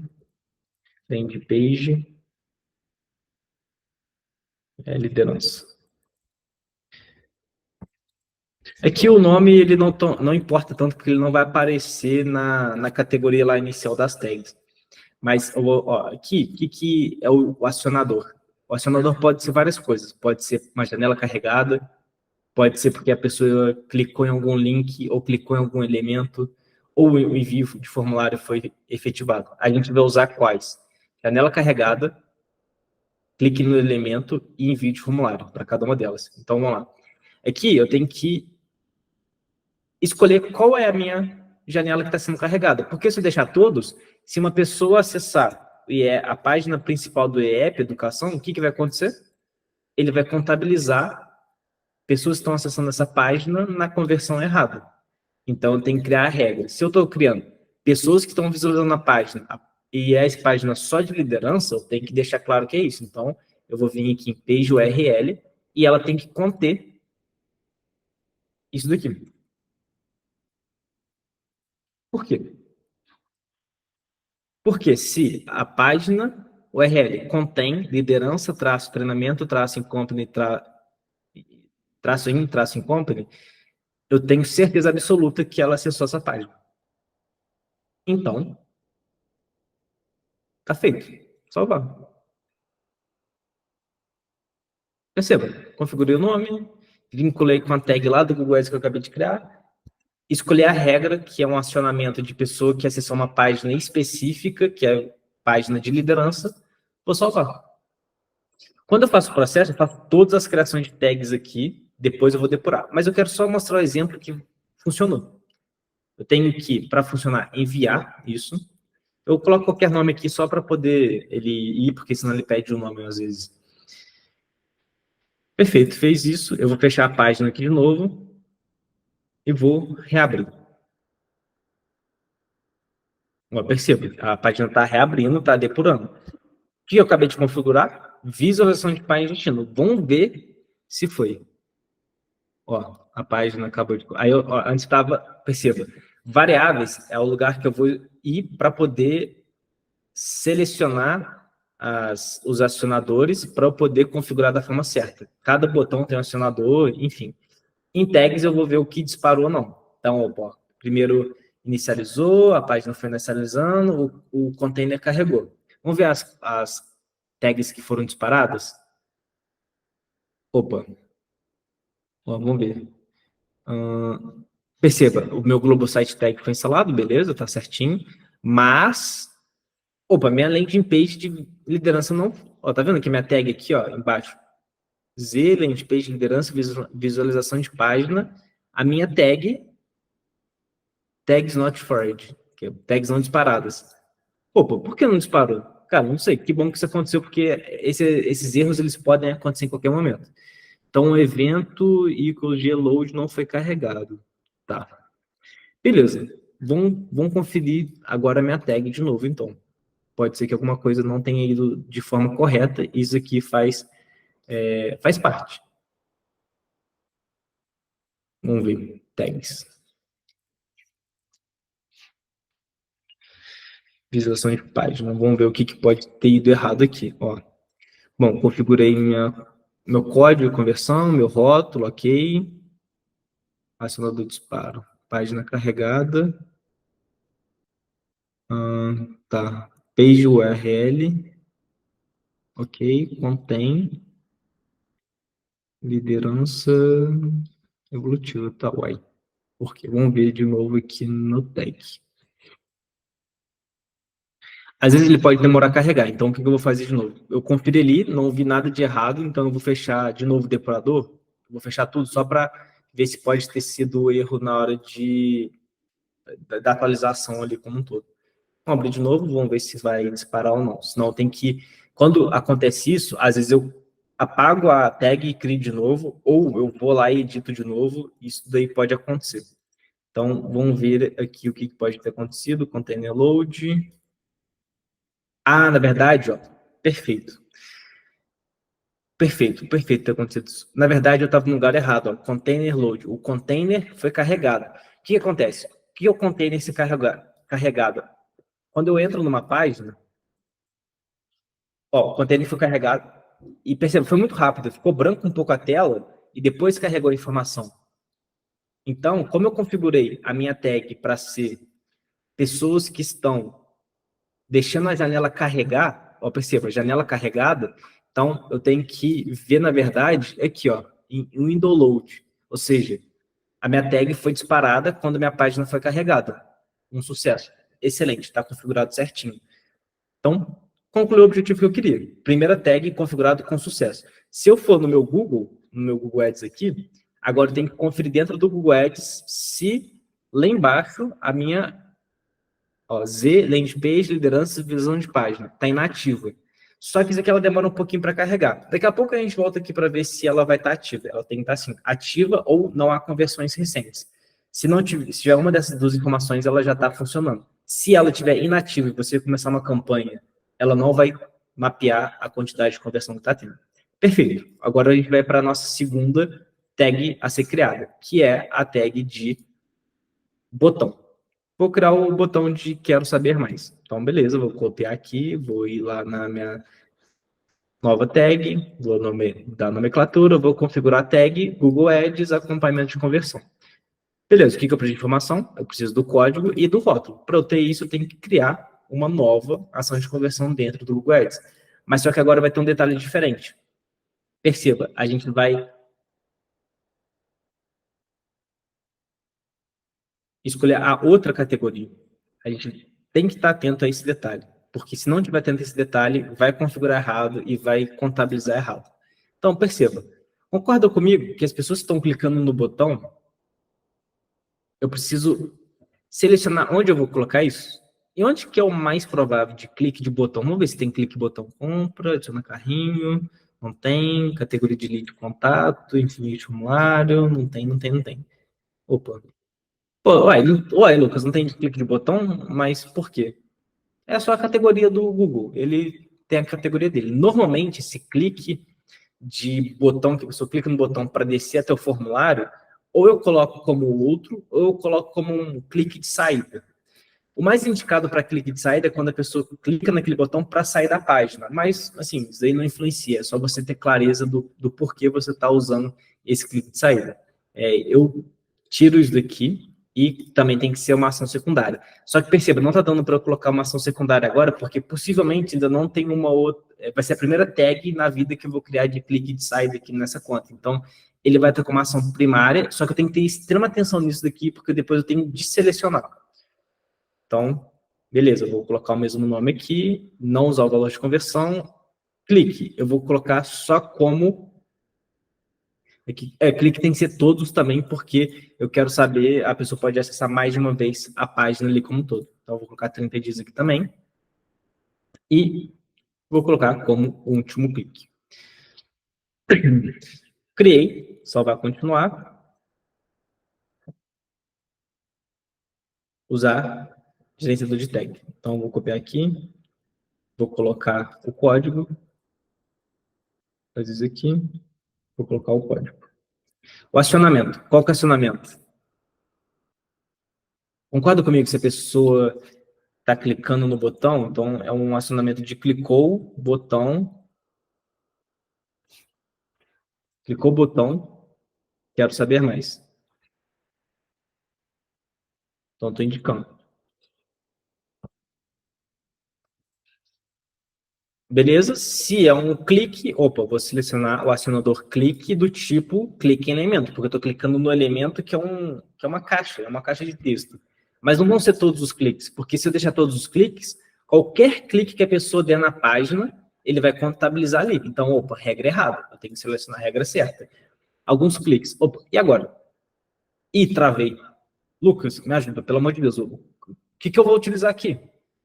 landing page, liderança. Aqui o nome ele não importa tanto, porque ele não vai aparecer na categoria lá inicial das tags. Mas aqui, o que é o acionador? O acionador pode ser várias coisas. Pode ser uma janela carregada, pode ser porque a pessoa clicou em algum link ou clicou em algum elemento, ou o envio de formulário foi efetivado. A gente vai usar quais? janela carregada, clique no elemento e envie de formulário para cada uma delas. Então, vamos lá. Aqui eu tenho que escolher qual é a minha janela que está sendo carregada. Porque se eu deixar todos, se uma pessoa acessar a página principal do IEP, Educação, o que vai acontecer? Ele vai contabilizar pessoas que estão acessando essa página na conversão errada. Então, eu tenho que criar a regra. Se eu estou criando pessoas que estão visualizando a página e essa página só de liderança, eu tenho que deixar claro que é isso. Então, eu vou vir aqui em page URL e ela tem que conter isso daqui. Por quê? Porque se a página URL contém liderança, traço, treinamento, traço em company, traço em company, eu tenho certeza absoluta que ela acessou essa página. Então, tá feito. Salvar. Perceba, configurei o nome, vinculei com a tag lá do Google Ads que eu acabei de criar, escolhi a regra, que é um acionamento de pessoa que acessou uma página específica, que é página de liderança, vou salvar. Quando eu faço o processo, eu faço todas as criações de tags aqui, depois eu vou depurar. Mas eu quero só mostrar o exemplo que funcionou. Eu tenho que, para funcionar, enviar isso. Eu coloco qualquer nome aqui só para poder ele ir, porque senão ele pede o nome às vezes. Perfeito, fez isso. Eu vou fechar a página aqui de novo e vou reabrir. Eu percebo, a página está reabrindo, está depurando. O que eu acabei de configurar? Visualização de página destino. Vamos ver se foi. Ó, a página acabou de... Aí, antes estava... Perceba, variáveis é o lugar que eu vou ir para poder selecionar os acionadores para eu poder configurar da forma certa. Cada botão tem um acionador, enfim. Em tags eu vou ver o que disparou ou não. Então, opa, primeiro inicializou, a página foi inicializando, o container carregou. Vamos ver as tags que foram disparadas? Opa, vamos ver. Perceba, o meu Global Site Tag foi instalado, beleza, tá certinho, mas, opa, minha landing page de liderança não... Ó, tá vendo aqui minha tag aqui, ó, embaixo? Z, landing page de liderança, visualização de página, a minha tag, tags not fired, que é tags não disparadas. Opa, por que não disparou? Cara, não sei, que bom que isso aconteceu, porque esses erros, eles podem acontecer em qualquer momento. Então, o evento equal load não foi carregado. Tá. Beleza. Vamos conferir agora a minha tag de novo, então. Pode ser que alguma coisa não tenha ido de forma correta. Isso aqui faz parte. Vamos ver. Tags. Visualização de página. Vamos ver o que pode ter ido errado aqui. Ó. Bom, configurei meu código de conversão, meu rótulo, ok. Acionador de disparo. Página carregada. Tá. Page URL. Ok. Contém. Liderança evolutiva. Tá, uai. Por quê? Vamos ver de novo aqui no tag. Às vezes ele pode demorar a carregar, então o que eu vou fazer de novo? Eu conferi ali, não vi nada de errado, então eu vou fechar de novo o depurador, vou fechar tudo só para ver se pode ter sido erro na hora da atualização ali como um todo. Vamos abrir de novo, vamos ver se vai disparar ou não. Senão tem que... Quando acontece isso, às vezes eu apago a tag e crio de novo, ou eu vou lá e edito de novo, isso daí pode acontecer. Então, vamos ver aqui o que pode ter acontecido. Container load. Na verdade, ó, perfeito. Perfeito ter acontecido isso. Na verdade, eu estava no lugar errado, ó, container load. O container foi carregado. O que acontece? O que é o container se carregado? Quando eu entro numa página, ó, o container foi carregado, e perceba, foi muito rápido, ficou branco um pouco a tela, e depois carregou a informação. Então, como eu configurei a minha tag para ser pessoas que estão deixando a janela carregar, ó, perceba, janela carregada, então eu tenho que ver, na verdade, aqui, ó, em window load, ou seja, a minha tag foi disparada quando a minha página foi carregada. Um sucesso. Excelente, está configurado certinho. Então, concluiu o objetivo que eu queria. Primeira tag configurado com sucesso. Se eu for no meu Google Ads aqui, agora eu tenho que conferir dentro do Google Ads se lá embaixo a minha Z, landing page, liderança, visão de página, está inativa. Só que isso aqui ela demora um pouquinho para carregar. Daqui a pouco a gente volta aqui para ver se ela vai estar ativa. Ela tem que estar assim, ativa ou não há conversões recentes. Se não tiver, se tiver uma dessas duas informações, ela já está funcionando. Se ela estiver inativa e você começar uma campanha, ela não vai mapear a quantidade de conversão que está tendo. Perfeito. Agora a gente vai para a nossa segunda tag a ser criada, que é a tag de botão. Vou criar o botão de quero saber mais. Então, beleza, vou copiar aqui, vou ir lá na minha nova tag, vou dar a nomenclatura, vou configurar a tag Google Ads acompanhamento de conversão. Beleza, o que eu preciso de informação? Eu preciso do código e do rótulo. Para eu ter isso, eu tenho que criar uma nova ação de conversão dentro do Google Ads. Mas só que agora vai ter um detalhe diferente. Perceba, a gente vai escolher a outra categoria. A gente tem que estar atento a esse detalhe, porque se não estiver atento a esse detalhe, vai configurar errado e vai contabilizar errado. Então, perceba, concorda comigo que as pessoas que estão clicando no botão, eu preciso selecionar onde eu vou colocar isso? E onde que é o mais provável de clique de botão? Vamos ver se tem clique botão compra, adiciona carrinho, não tem, categoria de lead contato, infinite formulário, não tem. Opa. Pô, uai, Lucas, não tem clique de botão, mas por quê? É só a categoria do Google, ele tem a categoria dele. Normalmente, esse clique de botão, que a pessoa clica no botão para descer até o formulário, ou eu coloco como outro, ou eu coloco como um clique de saída. O mais indicado para clique de saída é quando a pessoa clica naquele botão para sair da página. Mas, assim, isso aí não influencia. É só você ter clareza do porquê você está usando esse clique de saída. Eu tiro isso daqui e também tem que ser uma ação secundária. Só que perceba, não está dando para eu colocar uma ação secundária agora, porque possivelmente ainda não tem uma outra... Vai ser a primeira tag na vida que eu vou criar de clique de saída aqui nessa conta. Então, ele vai ter como ação primária, só que eu tenho que ter extrema atenção nisso daqui, porque depois eu tenho de selecionar. Então, beleza, eu vou colocar o mesmo nome aqui, não usar o valor de conversão, clique. Eu vou colocar só como... clique tem que ser todos também, porque eu quero saber, a pessoa pode acessar mais de uma vez a página ali como um todo. Então, eu vou colocar 30 dias aqui também. E vou colocar como último clique. Criei, salvar, continuar. Usar gerenciador de tag. Então, vou copiar aqui, vou colocar o código, fazer isso aqui, vou colocar o código. O acionamento. Qual que é o acionamento? Concorda comigo que se a pessoa está clicando no botão, então é um acionamento de clicou botão, quero saber mais. Então, estou indicando. Beleza? Se é um clique, vou selecionar o acionador clique do tipo clique em elemento, porque eu estou clicando no elemento que é uma caixa de texto. Mas não vão ser todos os cliques, porque se eu deixar todos os cliques, qualquer clique que a pessoa der na página, ele vai contabilizar ali. Então, regra errada, eu tenho que selecionar a regra certa. Alguns cliques. E agora? Ih, travei. Lucas, me ajuda, pelo amor de Deus. O que eu vou utilizar aqui?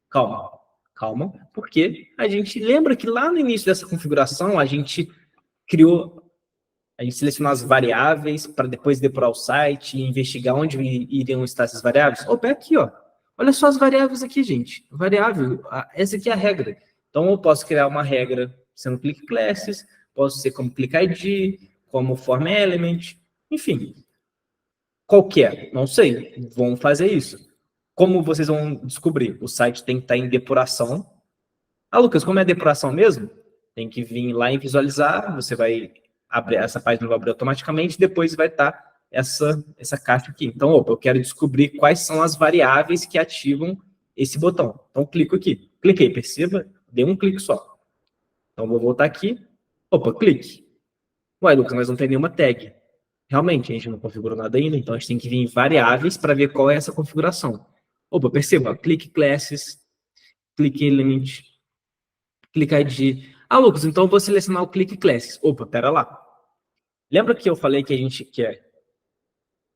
Calma, porque a gente lembra que lá no início dessa configuração, a gente selecionou as variáveis para depois depurar o site e investigar onde iriam estar essas variáveis. É aqui, ó. Olha só as variáveis aqui, gente. Variável, essa aqui é a regra. Então, eu posso criar uma regra sendo click classes, posso ser como click ID, como form element, enfim. Qualquer, não sei, vão fazer isso. Como vocês vão descobrir? O site tem que estar em depuração. Lucas, como é depuração mesmo? Tem que vir lá em visualizar, você vai abrir, essa página vai abrir automaticamente, depois vai estar essa caixa aqui. Então, eu quero descobrir quais são as variáveis que ativam esse botão. Então, clico aqui. Cliquei, perceba, dei um clique só. Então, vou voltar aqui. Clique. Ué, Lucas, mas não tem nenhuma tag. Realmente, a gente não configurou nada ainda, então a gente tem que vir em variáveis para ver qual é essa configuração. Perceba, clique classes, clique element, clicar de... Ah, Lucas, então eu vou selecionar o Click Classes. Opa, pera lá. Lembra que eu falei que a gente quer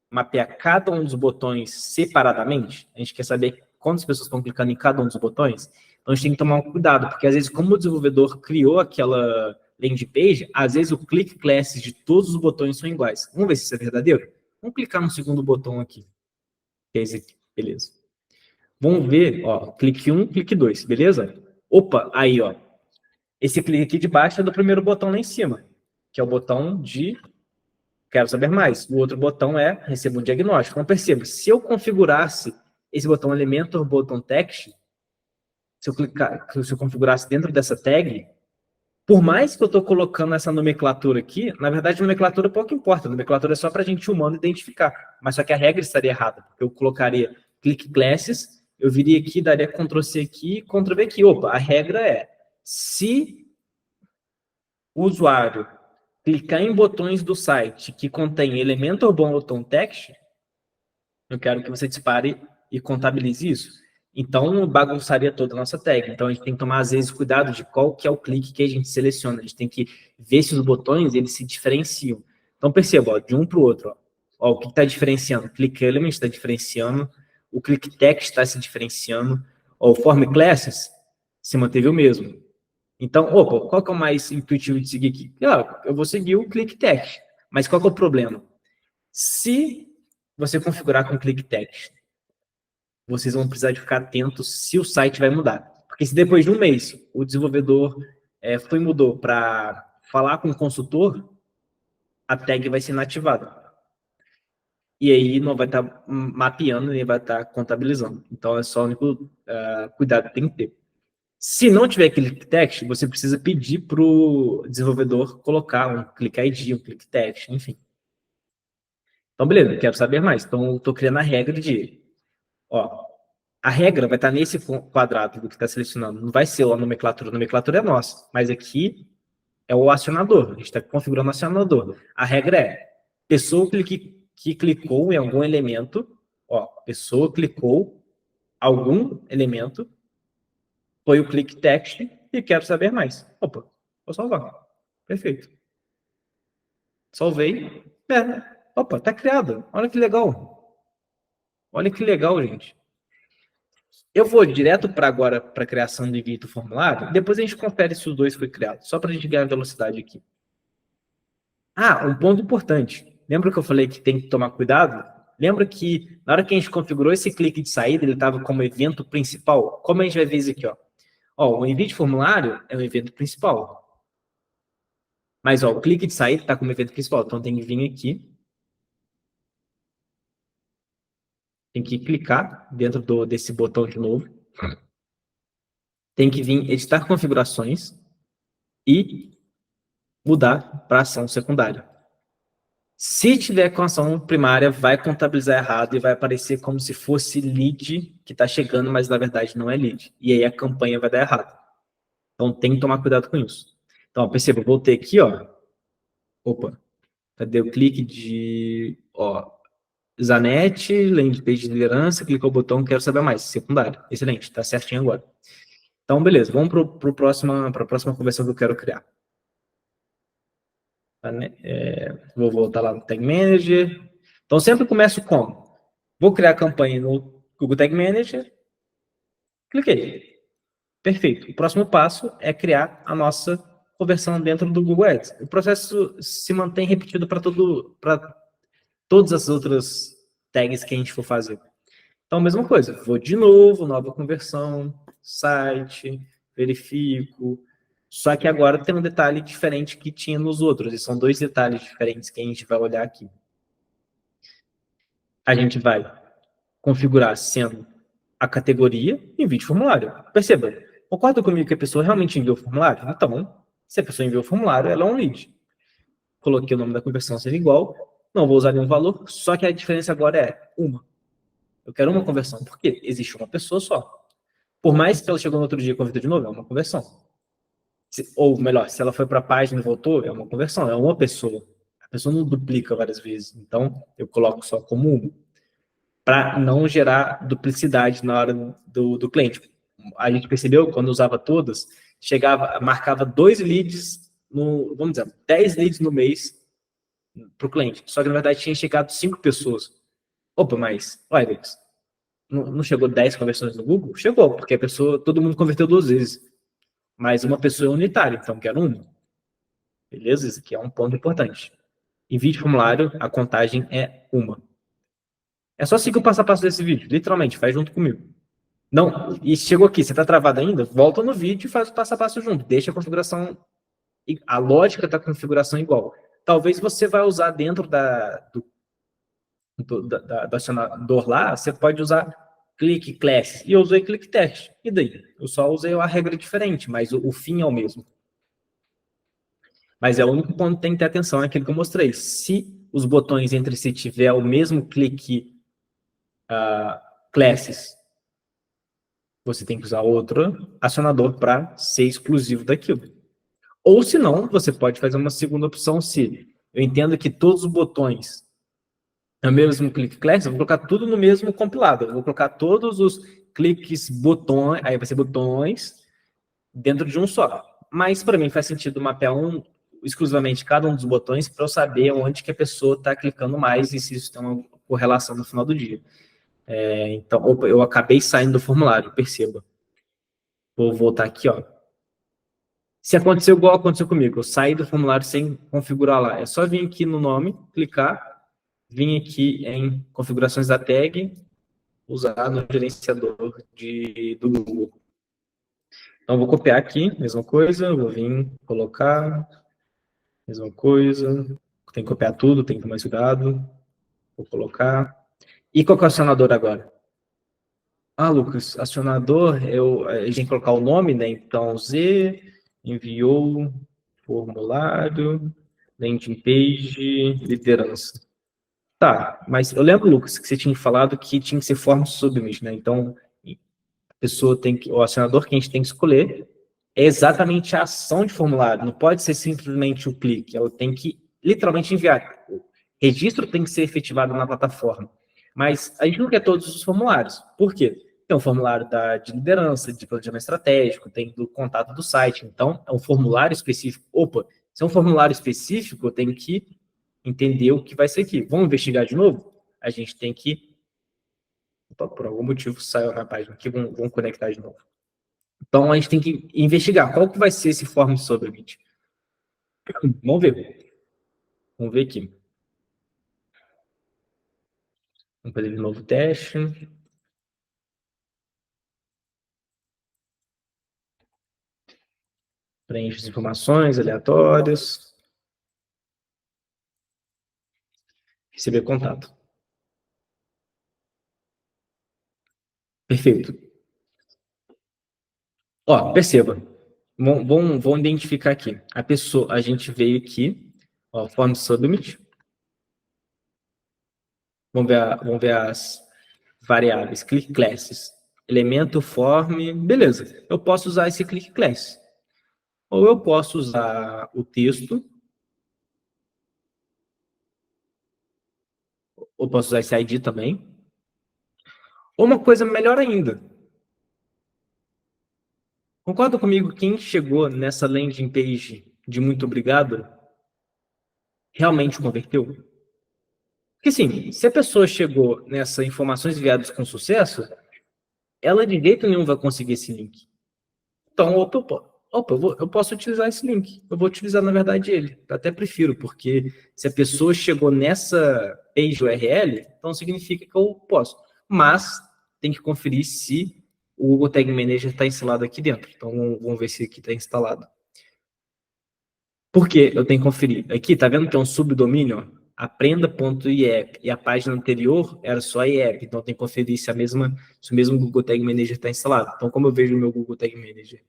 mapear cada um dos botões separadamente? A gente quer saber quantas pessoas estão clicando em cada um dos botões? Então a gente tem que tomar um cuidado, porque às vezes, como o desenvolvedor criou aquela landing page, às vezes o click classes de todos os botões são iguais. Vamos ver se isso é verdadeiro? Vamos clicar no segundo botão aqui, que é esse aqui, beleza. Vamos ver, ó, clique 1, clique 2, beleza? Opa, aí, ó. Esse clique aqui de baixo é do primeiro botão lá em cima, que é o botão de quero saber mais. O outro botão é recebo um diagnóstico. Então, perceba, se eu configurasse esse botão Elementor Button Text, se eu configurasse dentro dessa tag, por mais que eu estou colocando essa nomenclatura aqui, na verdade, a nomenclatura pouco importa. A nomenclatura é só para a gente humano identificar. Mas só que a regra estaria errada. Porque eu colocaria click classes, eu viria aqui, daria Ctrl+C aqui, Ctrl+V aqui. Opa, a regra é, se o usuário clicar em botões do site que contém Elementor Button Text, eu quero que você dispare e contabilize isso. Então, bagunçaria toda a nossa tag. Então, a gente tem que tomar, às vezes, cuidado de qual que é o clique que a gente seleciona. A gente tem que ver se os botões, eles se diferenciam. Então, perceba, ó, de um para o outro. Ó, o que está diferenciando? O Click Element está diferenciando. O Click Text está se diferenciando. Ó, o Form Classes se manteve o mesmo. Então, opa, qual que é o mais intuitivo de seguir aqui? Eu vou seguir o Click Text. Mas qual que é o problema? Se você configurar com Click Text, vocês vão precisar de ficar atentos se o site vai mudar. Porque se depois de um mês o desenvolvedor foi e mudou para falar com o consultor, a tag vai ser inativada. E aí não vai estar mapeando nem vai estar contabilizando. Então é só o único cuidado que tem que ter. Se não tiver click text, você precisa pedir para o desenvolvedor colocar um click ID, um click text, enfim. Então, beleza, quero saber mais. Então, eu estou criando a regra de, ó, a regra vai estar nesse quadrado do que está selecionando. Não vai ser a nomenclatura é nossa, mas aqui é o acionador. A gente está configurando o acionador. A regra é, pessoa que clicou em algum elemento, ó, pessoa clicou algum elemento, foi o click text e quero saber mais. Opa, vou salvar. Perfeito. Salvei. Opa, tá criado. Olha que legal. Olha que legal, gente. Eu vou direto para agora para a criação do envio do formulário. Depois a gente confere se os dois foi criado, só para a gente ganhar velocidade aqui. Ah, um ponto importante. Lembra que eu falei que tem que tomar cuidado? Lembra que na hora que a gente configurou esse clique de saída, ele estava como evento principal? Como a gente vai ver isso aqui, ó? Ó, o envio de formulário é o evento principal. Mas, ó, o clique de saída está como evento principal. Então, tem que vir aqui. Tem que clicar dentro desse botão de novo. Tem que vir editar configurações e mudar para ação secundária. Se tiver com ação primária, vai contabilizar errado e vai aparecer como se fosse lead que está chegando, mas na verdade não é lead. E aí a campanha vai dar errado. Então tem que tomar cuidado com isso. Então, perceba, eu voltei aqui, ó. Opa, cadê o clique de... Ó, Zanetti, landing page de liderança, clicou o botão, quero saber mais, secundário. Excelente, tá certinho agora. Então, beleza, vamos para a próxima conversão que eu quero criar. Vou voltar lá no Tag Manager. Então, sempre começo como? Vou criar a campanha no Google Tag Manager. Cliquei. Perfeito. O próximo passo é criar a nossa conversão dentro do Google Ads. O processo se mantém repetido para todas as outras tags que a gente for fazer. Então, mesma coisa. Vou de novo, nova conversão, site, verifico. Só que agora tem um detalhe diferente que tinha nos outros. E são dois detalhes diferentes que a gente vai olhar aqui. A gente vai configurar sendo a categoria envio de formulário. Perceba, concorda comigo que a pessoa realmente enviou o formulário? Então, se a pessoa enviou o formulário, ela é um lead. Coloquei o nome da conversão sendo igual, não vou usar nenhum valor, só que a diferença agora é uma. Eu quero uma conversão, porque existe uma pessoa só. Por mais que ela chegou no outro dia e converteu de novo, é uma conversão. Ou melhor, se ela foi para a página e voltou, é uma conversão, é uma pessoa. A pessoa não duplica várias vezes, então eu coloco só como uma, para não gerar duplicidade na hora do cliente. a gente percebeu, quando usava todas, marcava 2 leads, vamos dizer, 10 leads no mês para o cliente. Só que, na verdade, tinha chegado 5 pessoas. Opa, mas, olha, Lucas, não chegou 10 conversões no Google? Chegou, porque todo mundo converteu 2 vezes. Mas uma pessoa é unitária, então quero uma. Beleza? Isso aqui é um ponto importante. Em vídeo formulário, a contagem é uma. É só seguir o passo a passo desse vídeo, literalmente, faz junto comigo. Não, e chegou aqui, você está travado ainda? Volta no vídeo e faz o passo a passo junto. Deixa a configuração, a lógica da configuração igual. Talvez você vai usar dentro do acionador lá, você pode usar click class. E eu usei click test. E daí? Eu só usei a regra diferente, mas o fim é o mesmo. Mas é o único ponto que tem que ter atenção, é aquilo que eu mostrei. Se os botões entre si tiver o mesmo clique classes, você tem que usar outro acionador para ser exclusivo daquilo. Ou se não, você pode fazer uma segunda opção, se eu entendo que todos os botões é o mesmo click class, eu vou colocar tudo no mesmo compilado. Eu vou colocar todos os cliques botões, aí vai ser botões dentro de um só. Mas para mim faz sentido mapear exclusivamente cada um dos botões para eu saber onde que a pessoa está clicando mais e se isso tem uma correlação no final do dia. Então, eu acabei saindo do formulário, perceba. Vou voltar aqui, ó. Se aconteceu igual aconteceu comigo, eu saí do formulário sem configurar lá. É só vir aqui no nome, clicar, vir aqui em configurações da tag, usar no gerenciador do Google. Então, vou copiar aqui, mesma coisa, vou vir colocar, mesma coisa. Tem que copiar tudo, tem que tomar cuidado. Vou colocar. E qual que é o acionador agora? Ah, Lucas, acionador, a gente tem que colocar o nome, né? Então, Z, enviou, formulário, landing page, liderança. Tá, mas eu lembro, Lucas, que você tinha falado que tinha que ser form submit, né? Então, a pessoa tem que, o acionador que a gente tem que escolher é exatamente a ação de formulário, não pode ser simplesmente o clique, ela tem que literalmente enviar. O registro tem que ser efetivado na plataforma. Mas a gente não quer todos os formulários. Por quê? Tem um formulário de liderança, de planejamento estratégico, tem do contato do site. Então, é um formulário específico. Opa, se é um formulário específico, eu tenho que entender o que vai ser aqui. Vamos investigar de novo? A gente tem que... Opa, por algum motivo saiu na página aqui, vamos conectar de novo. Então, a gente tem que investigar qual que vai ser esse form submit. Vamos ver. Vamos ver aqui. Vamos fazer de novo o teste. Preenche as informações aleatórias. Receber contato. Perfeito. Ó, perceba. Vamos identificar aqui. A gente veio aqui, ó, form submit. Vamos ver as variáveis. Click classes. Elemento form. Beleza. Eu posso usar esse click class. Ou eu posso usar o texto. Ou posso usar esse ID também. Ou uma coisa melhor ainda. Concorda comigo, quem chegou nessa landing page de muito obrigado, realmente converteu? Porque, assim, se a pessoa chegou nessas informações enviadas com sucesso, ela de jeito nenhum vai conseguir esse link. Então, eu posso utilizar esse link. Eu vou utilizar, na verdade, ele. Eu até prefiro, porque se a pessoa chegou nessa page URL, então significa que eu posso. Mas tem que conferir se o Google Tag Manager está instalado aqui dentro. Então, vamos ver se aqui está instalado. Por que eu tenho que conferir? Aqui, tá vendo que é um subdomínio? Aprenda.iep. E a página anterior era só IEP. Então, tem que conferir se o mesmo Google Tag Manager está instalado. Então, como eu vejo o meu Google Tag Manager?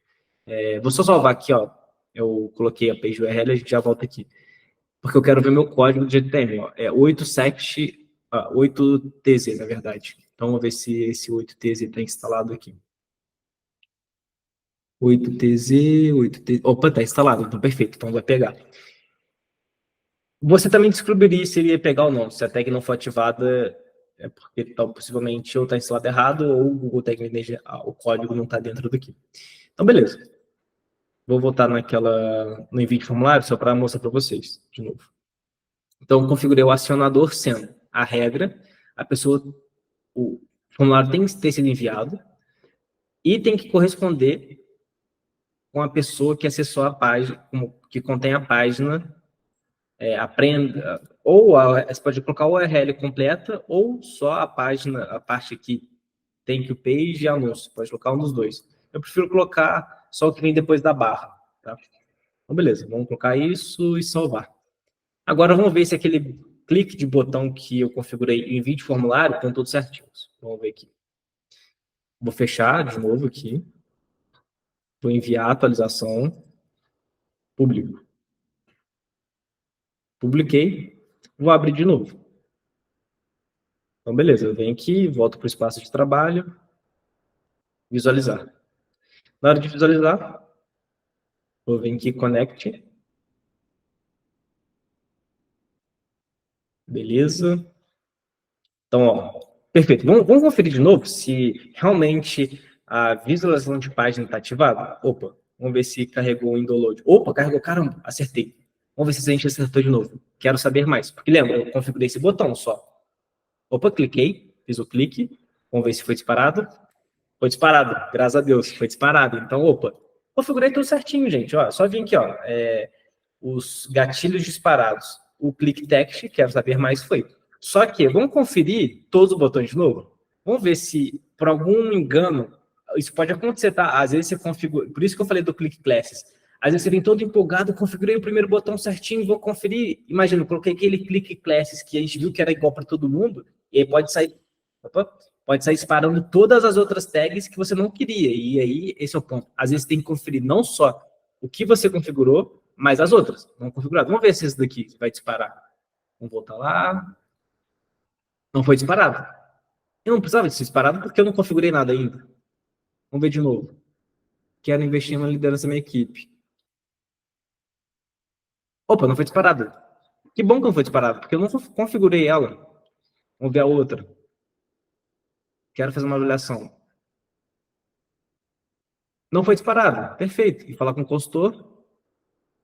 Vou só salvar aqui, ó. Eu coloquei a page URL, a gente já volta aqui. Porque eu quero ver meu código de GTM, ó. É 8TZ, na verdade. Então, vamos ver se esse 8TZ está instalado aqui. 8TZ, 8TZ... Opa, está instalado, então perfeito. Então, vai pegar. Você também descobriria se ele ia pegar ou não. Se a tag não for ativada, é porque possivelmente ou está instalado errado ou o Google Tag Manager, o código não está dentro daqui. Então, beleza. Vou voltar no envio de formulário só para mostrar para vocês, de novo. Então, configurei o acionador sendo a regra, o formulário tem que ter sido enviado e tem que corresponder com a pessoa que acessou a página, que contém a página, aprenda, ou você pode colocar o URL completa ou só a página, a parte que tem que o page e anúncio, pode colocar um dos dois. Eu prefiro colocar só o que vem depois da barra, tá? Então, beleza, vamos colocar isso e salvar. Agora vamos ver se aquele clique de botão que eu configurei em envio de formulário estão todos certinhos. Vamos ver aqui. Vou fechar de novo aqui. Vou enviar a atualização. Público. Publiquei. Vou abrir de novo. Então, beleza. Eu venho aqui, volto para o espaço de trabalho. Visualizar. Na hora de visualizar, vou vir aqui, Connect. Beleza. Então, ó, perfeito. Vamos conferir de novo se realmente a visualização de página está ativada. Opa, vamos ver se carregou o download. Opa, carregou, caramba, acertei. Vamos ver se a gente acertou de novo. Quero saber mais. Porque lembra, eu configurei esse botão só. Opa, cliquei, fiz o clique. Vamos ver se foi disparado. Foi disparado, graças a Deus, foi disparado. Então, opa, configurei tudo certinho, gente. Ó, só vim aqui, ó, os gatilhos disparados. O click text, quero saber mais, foi. Só que, vamos conferir todos os botões de novo? Vamos ver se, por algum engano, isso pode acontecer, tá? Às vezes você configura, por isso que eu falei do click classes. Às vezes você vem todo empolgado, configurei o primeiro botão certinho, vou conferir. Imagina, eu coloquei aquele click classes que a gente viu que era igual para todo mundo, e aí pode sair disparando todas as outras tags que você não queria. E aí, esse é o ponto. Às vezes tem que conferir não só o que você configurou, mas as outras não configuradas. Vamos ver se esse daqui vai disparar. Vamos voltar lá. Não foi disparado. Eu não precisava de ser disparado porque eu não configurei nada ainda. Vamos ver de novo. Quero investir na liderança da minha equipe. Opa, não foi disparado. Que bom que não foi disparado, porque eu não configurei ela. Vamos ver a outra. Quero fazer uma avaliação. Não foi disparado. Perfeito. E falar com o consultor.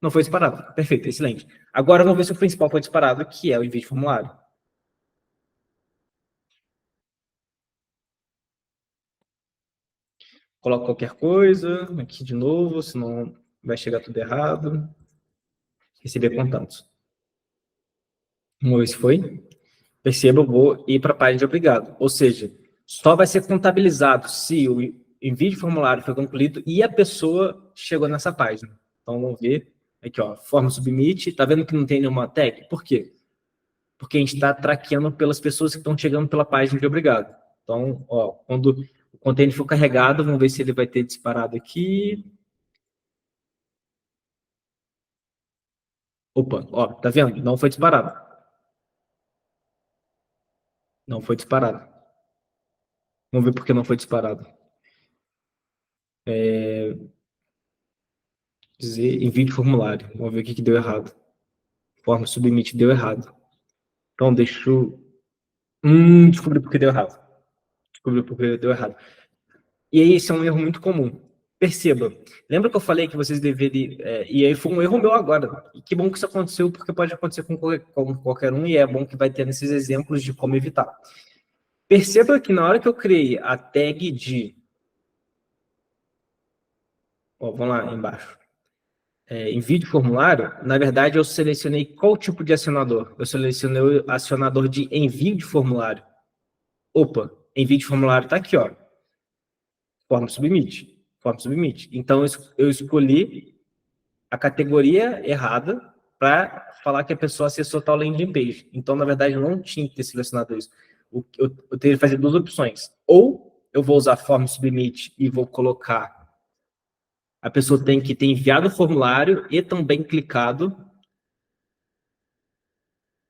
Não foi disparado. Perfeito, excelente. Agora vamos ver se o principal foi disparado, que é o envio de formulário. Coloco qualquer coisa aqui de novo, senão vai chegar tudo errado. Receber contatos. Vamos ver se foi. Perceba, eu vou ir para a página de obrigado. Ou seja, só vai ser contabilizado se o envio de formulário foi concluído e a pessoa chegou nessa página. Então, vamos ver. Aqui, ó, forma submit. Tá vendo que não tem nenhuma tag? Por quê? Porque a gente está traqueando pelas pessoas que estão chegando pela página de obrigado. Então, ó, quando o container for carregado, vamos ver se ele vai ter disparado aqui. Opa, ó, tá vendo? Não foi disparado. Não foi disparado. Vamos ver por que não foi disparado. Dizer envio de formulário. Vamos ver o que deu errado. Forma submit deu errado. Então, deixa eu... descobri por que deu errado. Descobri por que deu errado. E aí, esse é um erro muito comum. Perceba. Lembra que eu falei que vocês deveriam... e aí foi um erro meu agora. E que bom que isso aconteceu, porque pode acontecer com qualquer um, e é bom que vai ter nesses exemplos de como evitar. Perceba que na hora que eu criei a tag de... Ó, vamos lá embaixo. Envio de formulário, na verdade, eu selecionei qual tipo de acionador. Eu selecionei o acionador de envio de formulário. Opa, envio de formulário está aqui, ó. Forma submit. Forma submit. Então, eu escolhi a categoria errada para falar que a pessoa acessou tal landing page. Então, na verdade, eu não tinha que ter selecionado isso. Eu teria que fazer duas opções. Ou eu vou usar forma submit e vou colocar... A pessoa tem que ter enviado o formulário e também clicado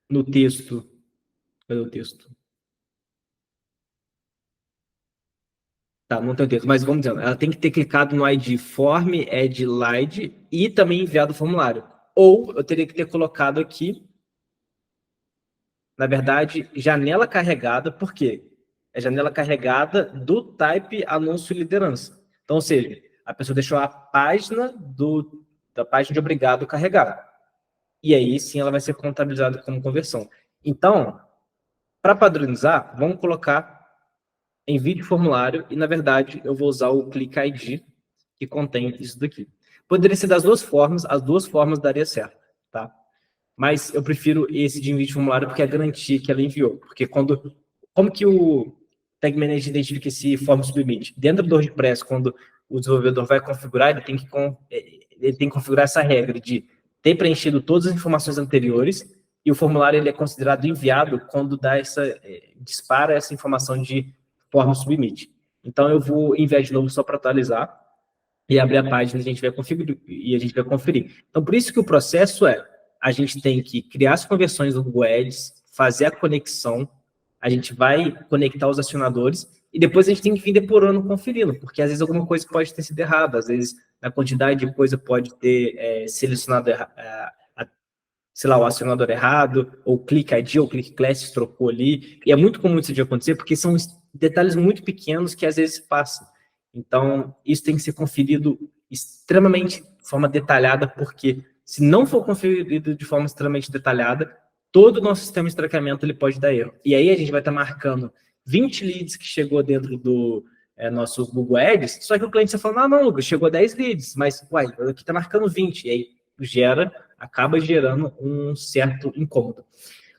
no texto. Cadê o texto? Tá, não tem o texto, mas vamos dizer, ela tem que ter clicado no ID Form, Add Lide e também enviado o formulário. Ou eu teria que ter colocado aqui na verdade, janela carregada, por quê? É janela carregada do type anúncio liderança. Então, ou seja, a pessoa deixou a página da página de obrigado carregar. E aí sim ela vai ser contabilizada como conversão. Então, para padronizar, vamos colocar envie de formulário e, na verdade, eu vou usar o Click ID, que contém isso daqui. Poderia ser das duas formas, as duas formas daria certo, tá? Mas eu prefiro esse de envio de formulário porque é a garantia que ela enviou. Porque como que o Tag Manager identifica esse form submit? Dentro do WordPress, quando o desenvolvedor vai configurar, ele tem que configurar essa regra de ter preenchido todas as informações anteriores e o formulário ele é considerado enviado quando dispara essa informação de form submit. Então eu vou enviar de novo só para atualizar e abrir a página e a gente vai conferir. Então, por isso que o processo a gente tem que criar as conversões do Google Ads, fazer a conexão, a gente vai conectar os acionadores e depois a gente tem que vir depurando, conferindo, porque às vezes alguma coisa pode ter sido errada, às vezes a quantidade de coisa pode ter selecionado sei lá, o acionador errado, ou click ID, ou click class trocou ali, e é muito comum isso de acontecer, porque são detalhes muito pequenos que às vezes passam. Então, isso tem que ser conferido extremamente de forma detalhada, porque se não for conferido de forma extremamente detalhada, todo o nosso sistema de traqueamento ele pode dar erro. E aí a gente vai estar marcando 20 leads que chegou dentro do nosso Google Ads, só que o cliente está falando, não, Lucas, chegou 10 leads, mas, uai, aqui está marcando 20, e aí acaba gerando um certo incômodo.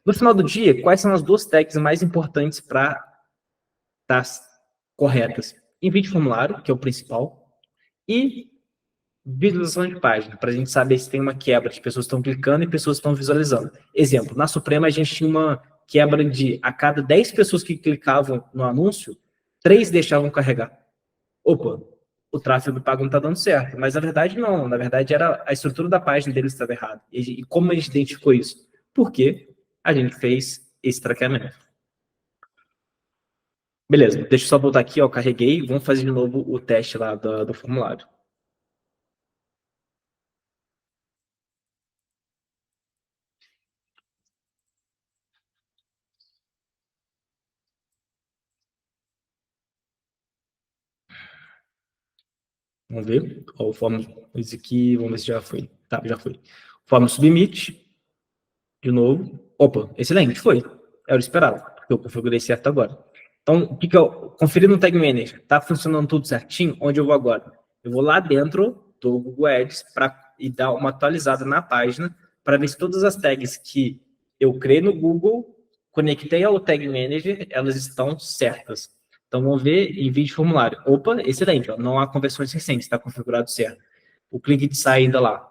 No final do dia, quais são as duas tags mais importantes para estar corretas? Envio de formulário, que é o principal, e visualização de página, para a gente saber se tem uma quebra de pessoas que estão clicando e pessoas que estão visualizando. Exemplo, na Suprema a gente tinha uma quebra de a cada 10 pessoas que clicavam no anúncio, 3 deixavam carregar. Opa, o tráfego pago não está dando certo. Mas na verdade não, na verdade era a estrutura da página deles que estava errada. E como a gente identificou isso? Porque a gente fez esse traqueamento. Beleza, deixa eu só voltar aqui, ó, carreguei, vamos fazer de novo o teste lá do formulário. Vamos ver. Ó, o form, esse aqui, vamos ver se já foi. Tá, já foi. Form submit, de novo. Opa, excelente, foi. Era o esperado, porque eu configurei certo agora. Então, o que eu conferi no Tag Manager? Tá funcionando tudo certinho? Onde eu vou agora? Eu vou lá dentro do Google Ads e dar uma atualizada na página para ver se todas as tags que eu criei no Google, conectei ao Tag Manager, elas estão certas. Então, vamos ver envio de formulário. Opa, excelente, ó, não há conversões recentes, está configurado certo. O clique de saída lá,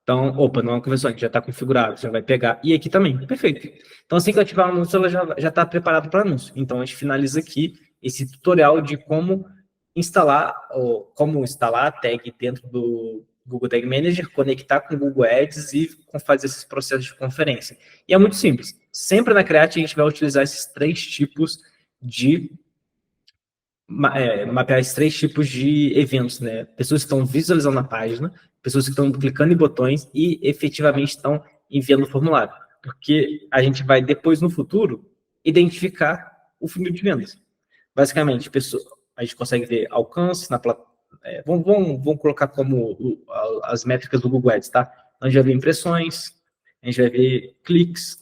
então, opa, não é uma conversão, já está configurado, já vai pegar. E aqui também, perfeito. Então, assim que eu ativar o anúncio, ela já está preparada para anúncio. Então, a gente finaliza aqui esse tutorial de como instalar a tag dentro do Google Tag Manager, conectar com o Google Ads e fazer esses processos de conferência. E é muito simples. Sempre na Create, a gente vai utilizar esses três tipos de mapear esses três tipos de eventos, né? Pessoas que estão visualizando a página, pessoas que estão clicando em botões e efetivamente estão enviando o formulário. Porque a gente vai depois, no futuro, identificar o funil de vendas. Basicamente, a gente consegue ver alcance na plataforma. Vamos colocar como as métricas do Google Ads, tá? A gente vai ver impressões, a gente vai ver cliques,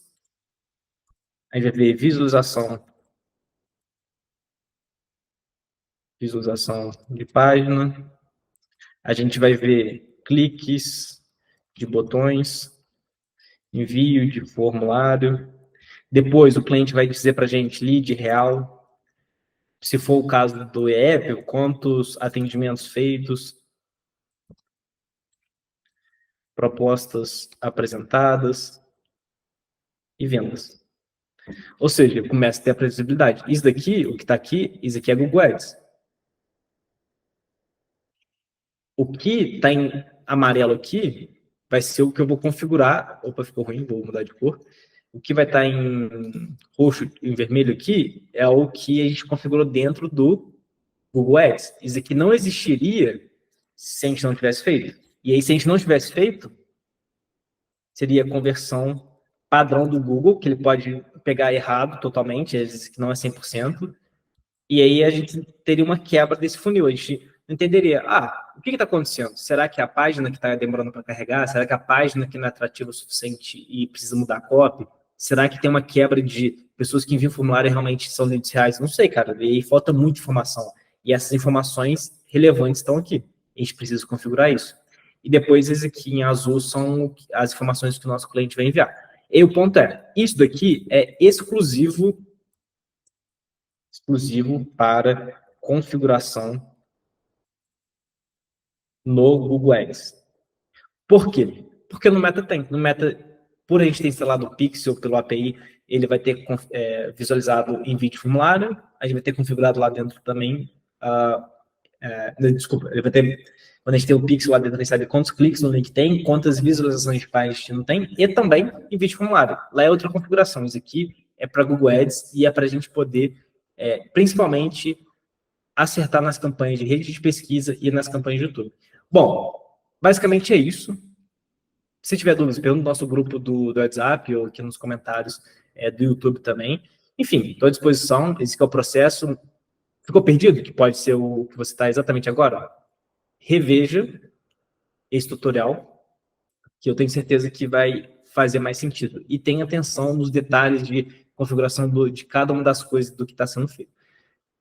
a gente vai ver visualização de página, a gente vai ver cliques de botões, envio de formulário. Depois o cliente vai dizer para a gente lead real. Se for o caso do app, quantos atendimentos feitos, propostas apresentadas e vendas. Ou seja, começa a ter a previsibilidade. Isso daqui, o que está aqui, isso aqui é Google Ads. O que está em amarelo aqui vai ser o que eu vou configurar. Opa, ficou ruim, vou mudar de cor. O que vai estar em roxo e em vermelho aqui é o que a gente configurou dentro do Google Ads. Isso aqui não existiria se a gente não tivesse feito. E aí, se a gente não tivesse feito, seria conversão padrão do Google, que ele pode pegar errado totalmente, às vezes que não é 100%, e aí a gente teria uma quebra desse funil. A gente entenderia, o que está acontecendo? Será que é a página que está demorando para carregar? Será que é a página que não é atrativa o suficiente e precisa mudar a copy? Será que tem uma quebra de pessoas que enviam formulário e realmente são clientes reais? Não sei, cara. E aí falta muita informação. E essas informações relevantes estão aqui. A gente precisa configurar isso. E depois, esses aqui em azul são as informações que o nosso cliente vai enviar. E o ponto é, isso daqui é exclusivo para configuração no Google Ads. Por quê? Porque no Meta tem. No Meta, por a gente ter instalado o Pixel pelo API, ele vai ter visualizado envio de formulário, a gente vai ter configurado lá dentro também, desculpa, ele vai ter, quando a gente tem o Pixel lá dentro, a gente sabe quantos cliques no link tem, quantas visualizações de páginas a gente não tem, e também envio de formulário. Lá é outra configuração. Isso aqui é para Google Ads e é para a gente poder, principalmente, acertar nas campanhas de rede de pesquisa e nas campanhas de YouTube. Bom, basicamente é isso. Se tiver dúvidas, pergunta no nosso grupo do WhatsApp ou aqui nos comentários do YouTube também. Enfim, estou à disposição. Esse é o processo. Ficou perdido? Que pode ser o que você está exatamente agora? Reveja esse tutorial, que eu tenho certeza que vai fazer mais sentido. E tenha atenção nos detalhes de configuração de cada uma das coisas do que está sendo feito.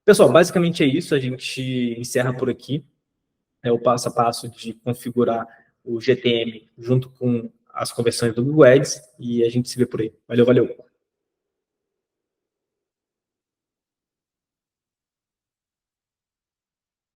Pessoal, basicamente é isso. A gente encerra por aqui. É o passo a passo de configurar o GTM junto com as conversões do Google Ads e a gente se vê por aí. Valeu, valeu!